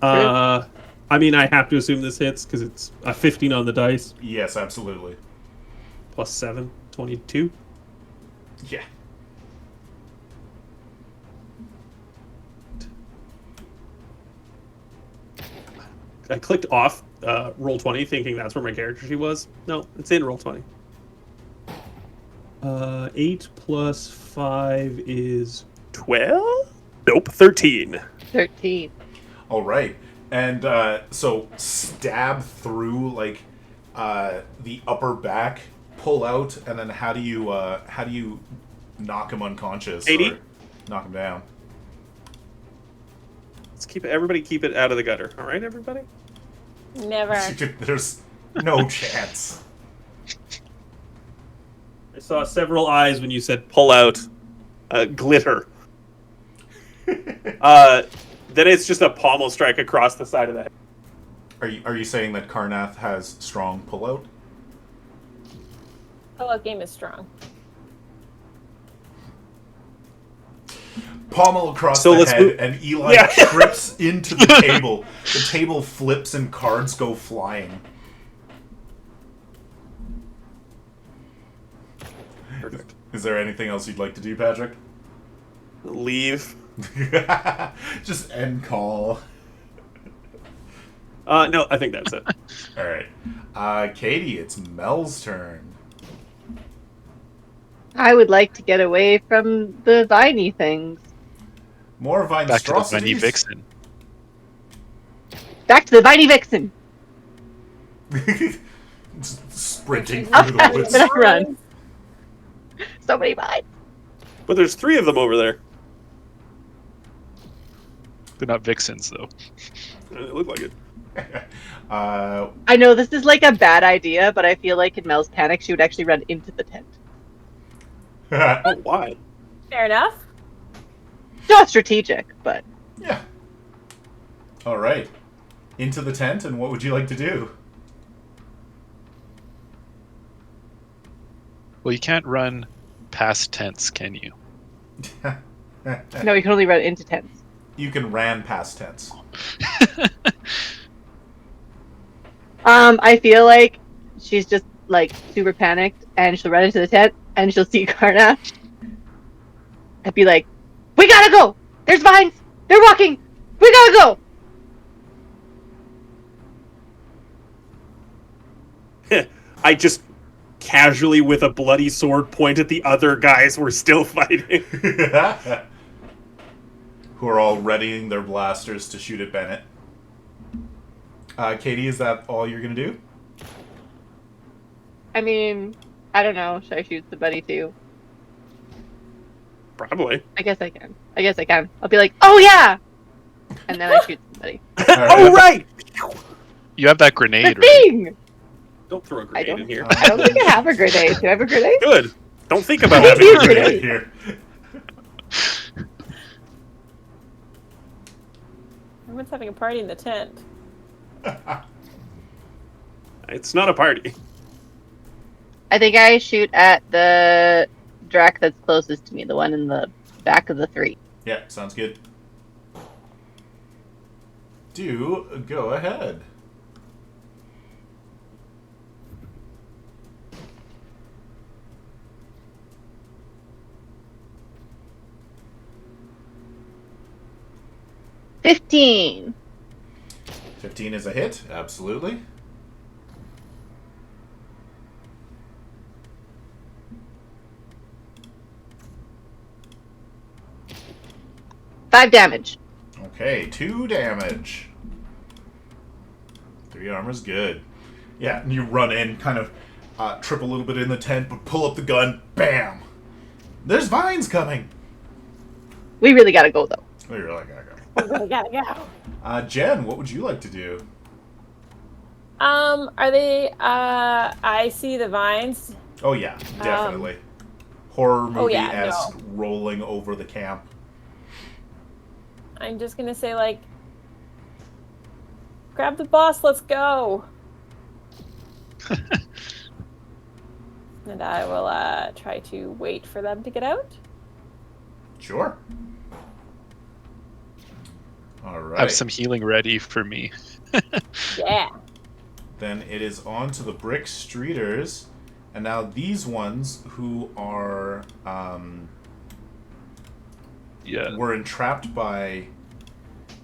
I mean, I have to assume this hits because it's a 15 on the dice. Yes, absolutely. Plus 7, 22. Yeah. I clicked off roll 20 thinking that's where my character sheet was. No, it's in roll 20. 8 plus 5 is 12? Nope, 13. 13. All right. And so stab through like the upper back, pull out, and then how do you knock him unconscious? 80? Or knock him down? Let's everybody keep it out of the gutter. All right, everybody? Never. There's no chance. I saw several eyes when you said pull out glitter. Then it's just a pommel strike across the side of the head. Are you saying that Karnath has strong pullout? Pullout game is strong. Pommel across So the let's head, move- and Eli Yeah. trips into the table. The table flips and cards go flying. Perfect. Is there anything else you'd like to do, Patrick? Leave. Just end call. No, I think that's it. All right. Katie, it's Mel's turn. I would like to get away from the viney things. More vine Back to the Viney atrocities? Vixen. Back to the viney vixen. Sprinting Up through the fast, woods. but I run. So many vines. But there's 3 of them over there. They're not Vixens, though. It looked like it. I know this is like a bad idea, but I feel like in Mel's panic, she would actually run into the tent. Oh, why? Fair enough. Not strategic, but yeah. All right. Into the tent, and what would you like to do? Well, you can't run past tents, can you? no, you can only run into tents. You can ran past tents. I feel like she's just like super panicked, and she'll run into the tent, and she'll see Karna. I'd be like, "We gotta go! There's vines! They're walking! We gotta go!" I just casually, with a bloody sword, point at the other guys we're still fighting. Who are all readying their blasters to shoot at Bennett. Katie, is that all you're gonna do? I mean, I don't know. Should I shoot somebody too? Probably. I guess I can. I'll be like, "Oh yeah!" And then I shoot somebody. Oh, right! You have that The grenade, right? thing! Don't throw a I grenade don't, in here. I don't think I have a grenade. Do I have a grenade? Good. Don't think about Me having too. a grenade. Here. Everyone's having a party in the tent. It's not a party. I think I shoot at the Drac that's closest to me, the one in the back of the 3. Yeah, sounds good. Do go ahead. $15. 15 is a hit, absolutely. $5 damage. Okay, 2 damage. 3 armor's good. Yeah, and you run in, kind of trip a little bit in the tent, but pull up the gun, bam! There's vines coming! We really gotta go, though. Oh, you're like, I We really gotta go. go. Jen, what would you like to do? Are they, I see the vines. Oh, yeah, definitely. Horror movie-esque, no. rolling over the camp. I'm just gonna say, like, grab the boss, let's go. And I will try to wait for them to get out. Sure. All right. Have some healing ready for me. Yeah. Then it is on to the Brick Streeters. And now these ones who are were entrapped by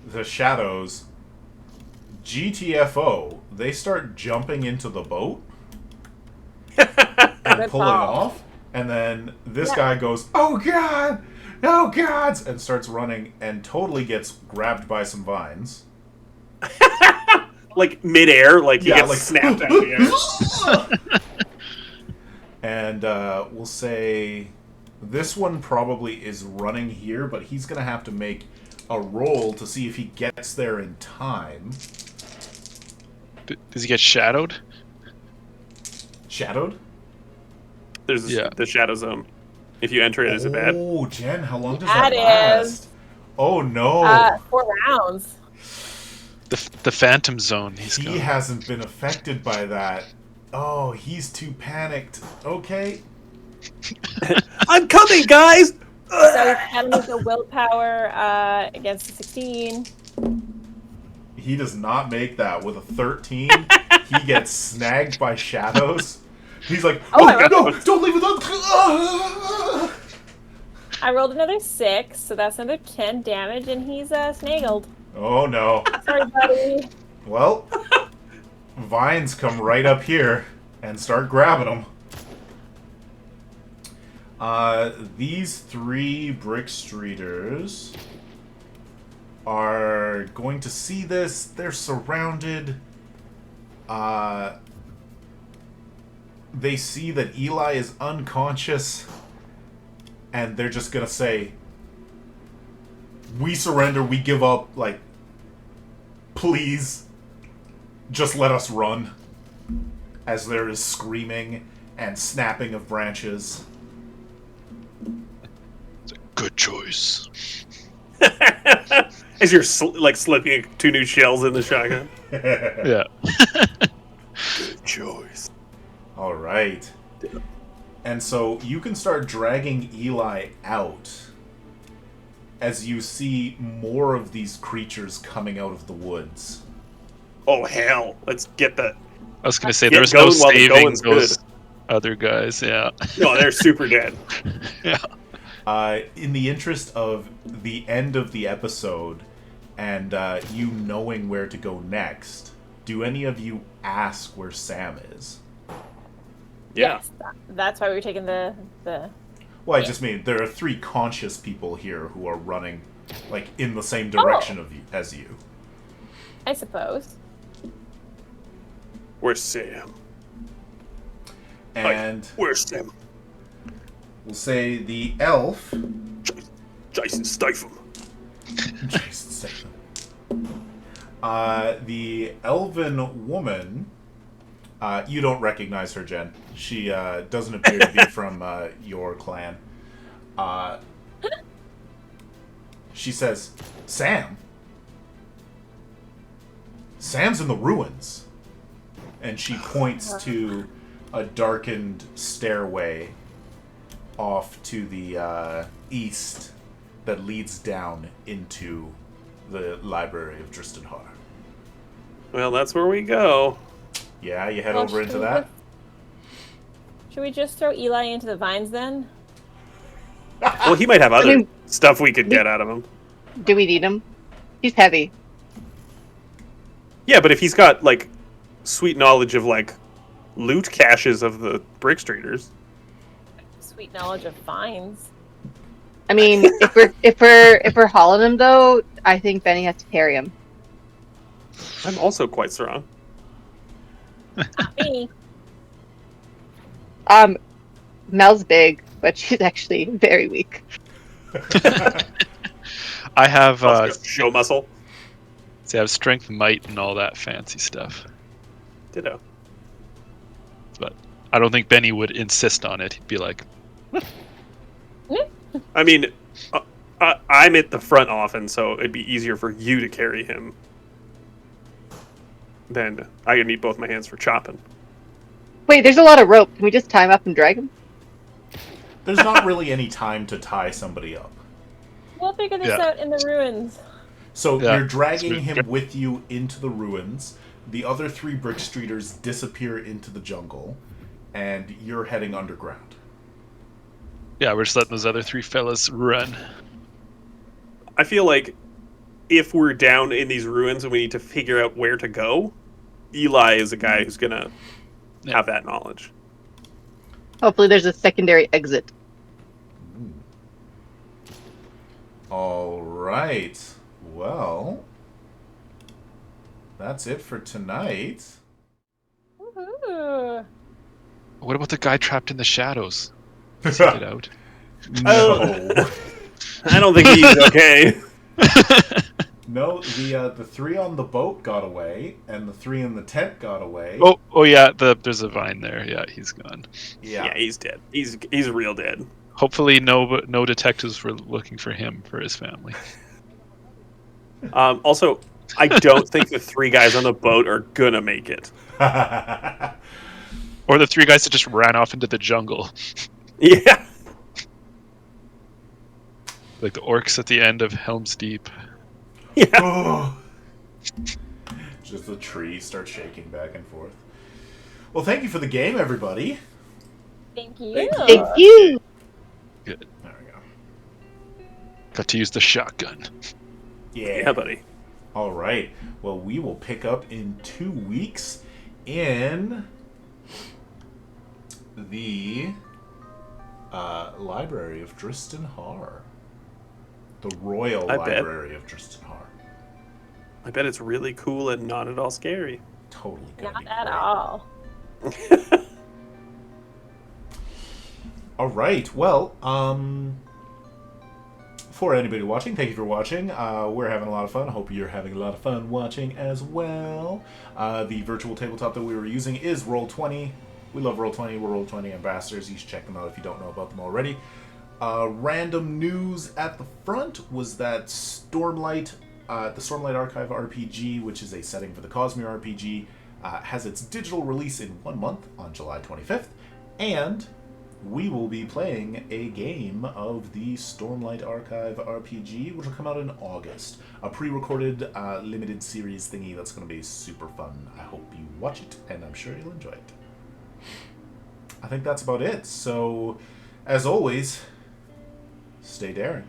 the shadows, GTFO, they start jumping into the boat and pulling off. And then this guy goes, "Oh God! Oh God!" and starts running and totally gets grabbed by some vines. Like midair, like he gets snapped out of the air. And we'll say this one probably is running here, but he's going to have to make a roll to see if he gets there in time. Does he get shadowed? Shadowed? There's the shadow zone. If you enter it as a bad. Oh, Jen, how long does That that last? is- Oh, no. 4 rounds. The phantom zone. He hasn't been affected by that. Oh, he's too panicked. Okay. I'm coming, guys! So having the willpower against a 16. He does not make that with a 13. He gets snagged by shadows. He's like, "Oh no! Don't leave it on!" I rolled another 6, so that's another 10 damage, and he's snaggled. Oh no. Sorry, buddy. Well, vines come right up here and start grabbing them. These 3 Brick Streeters are going to see this. They're surrounded. They see that Eli is unconscious, and they're just gonna say, "We surrender, we give up, like, please, just let us run," as there is screaming and snapping of branches. It's a good choice. As you're slipping 2 new shells in the shotgun. Yeah. Good choice. All right. And so you can start dragging Eli out as you see more of these creatures coming out of the woods. Oh, hell. Let's get that. I was going to say, Get there was no going while the saving going's those good. other guys, yeah. No, they're super dead. Yeah. In the interest of the end of the episode and you knowing where to go next, do any of you ask where Sam is? Yeah. Yes, that's why we were taking the... Well, I just mean there are 3 conscious people here who are running, like, in the same direction of you, as you. I suppose. Where's Sam? And Where's Sam? we'll say the elf. Jason Statham. Jason Statham. The elven woman. You don't recognize her, Jen. She doesn't appear to be from your clan. She says, "Sam? Sam's in the ruins." And she points to a darkened stairway off to the east that leads down into the library of Dristenhar. Well, that's where we go. Yeah, you head Well, over into should we that? Should we just throw Eli into the vines then? Well, he might have other mean, stuff we could get out of him. Do we need him? He's heavy. Yeah, but if he's got, like, sweet knowledge of, like, loot caches of the Brick Streeters. Sweet knowledge of vines. I mean, if we're hauling him though, I think Benny has to carry him. I'm also quite strong. Not me. Mel's big, but she's actually very weak. I have Show muscle. see, I have strength, might, and all that fancy stuff. Ditto. But I don't think Benny would insist on it. He'd be like, I mean, I'm at the front often, so it'd be easier for you to carry him. Then I could need both my hands for chopping. Wait, there's a lot of rope. Can we just tie him up and drag him? There's not really any time to tie somebody up. We'll figure this out in the ruins. So Yeah. you're dragging him with you into the ruins. The other 3 Brick Streeters disappear into the jungle, and you're heading underground. yeah, we're just letting those other 3 fellas run. I feel like if we're down in these ruins and we need to figure out where to go, Eli is a guy who's gonna have that knowledge. Hopefully there's a secondary exit. All right. Well, that's it for tonight. Woohoo. What about the guy trapped in the shadows? Does he get out? No. I don't think he's okay. No, the 3 on the boat got away, and the 3 in the tent got away. Oh yeah, there's a vine there. Yeah, he's gone. Yeah, he's dead. He's real dead. Hopefully, no detectives were looking for him for his family. Also, I don't think the 3 guys on the boat are gonna make it. Or the 3 guys that just ran off into the jungle, Yeah. like the orcs at the end of Helm's Deep. Yeah. Oh. Just the tree starts shaking back and forth. Well, thank you for the game, everybody. Thank you. Thank you! Good. There we go. Got to use the shotgun. Yeah, buddy. All right. Well, we will pick up in 2 weeks in the Library of Dristan Har. The Royal Library of Dristan Har. I bet it's really cool and not at all scary. Totally gonna Not be at great. all. All right. Well, for anybody watching, thank you for watching. We're having a lot of fun. Hope you're having a lot of fun watching as well. The virtual tabletop that we were using is Roll20. We love Roll20. We're Roll20 ambassadors. You should check them out if you don't know about them already. Random news at the front was that Stormlight, the Stormlight Archive RPG, which is a setting for the Cosmere RPG, has its digital release in 1 month on July 25th, and we will be playing a game of the Stormlight Archive RPG, which will come out in August. A pre-recorded limited series thingy that's going to be super fun. I hope you watch it, and I'm sure you'll enjoy it. I think that's about it. So, as always, stay daring.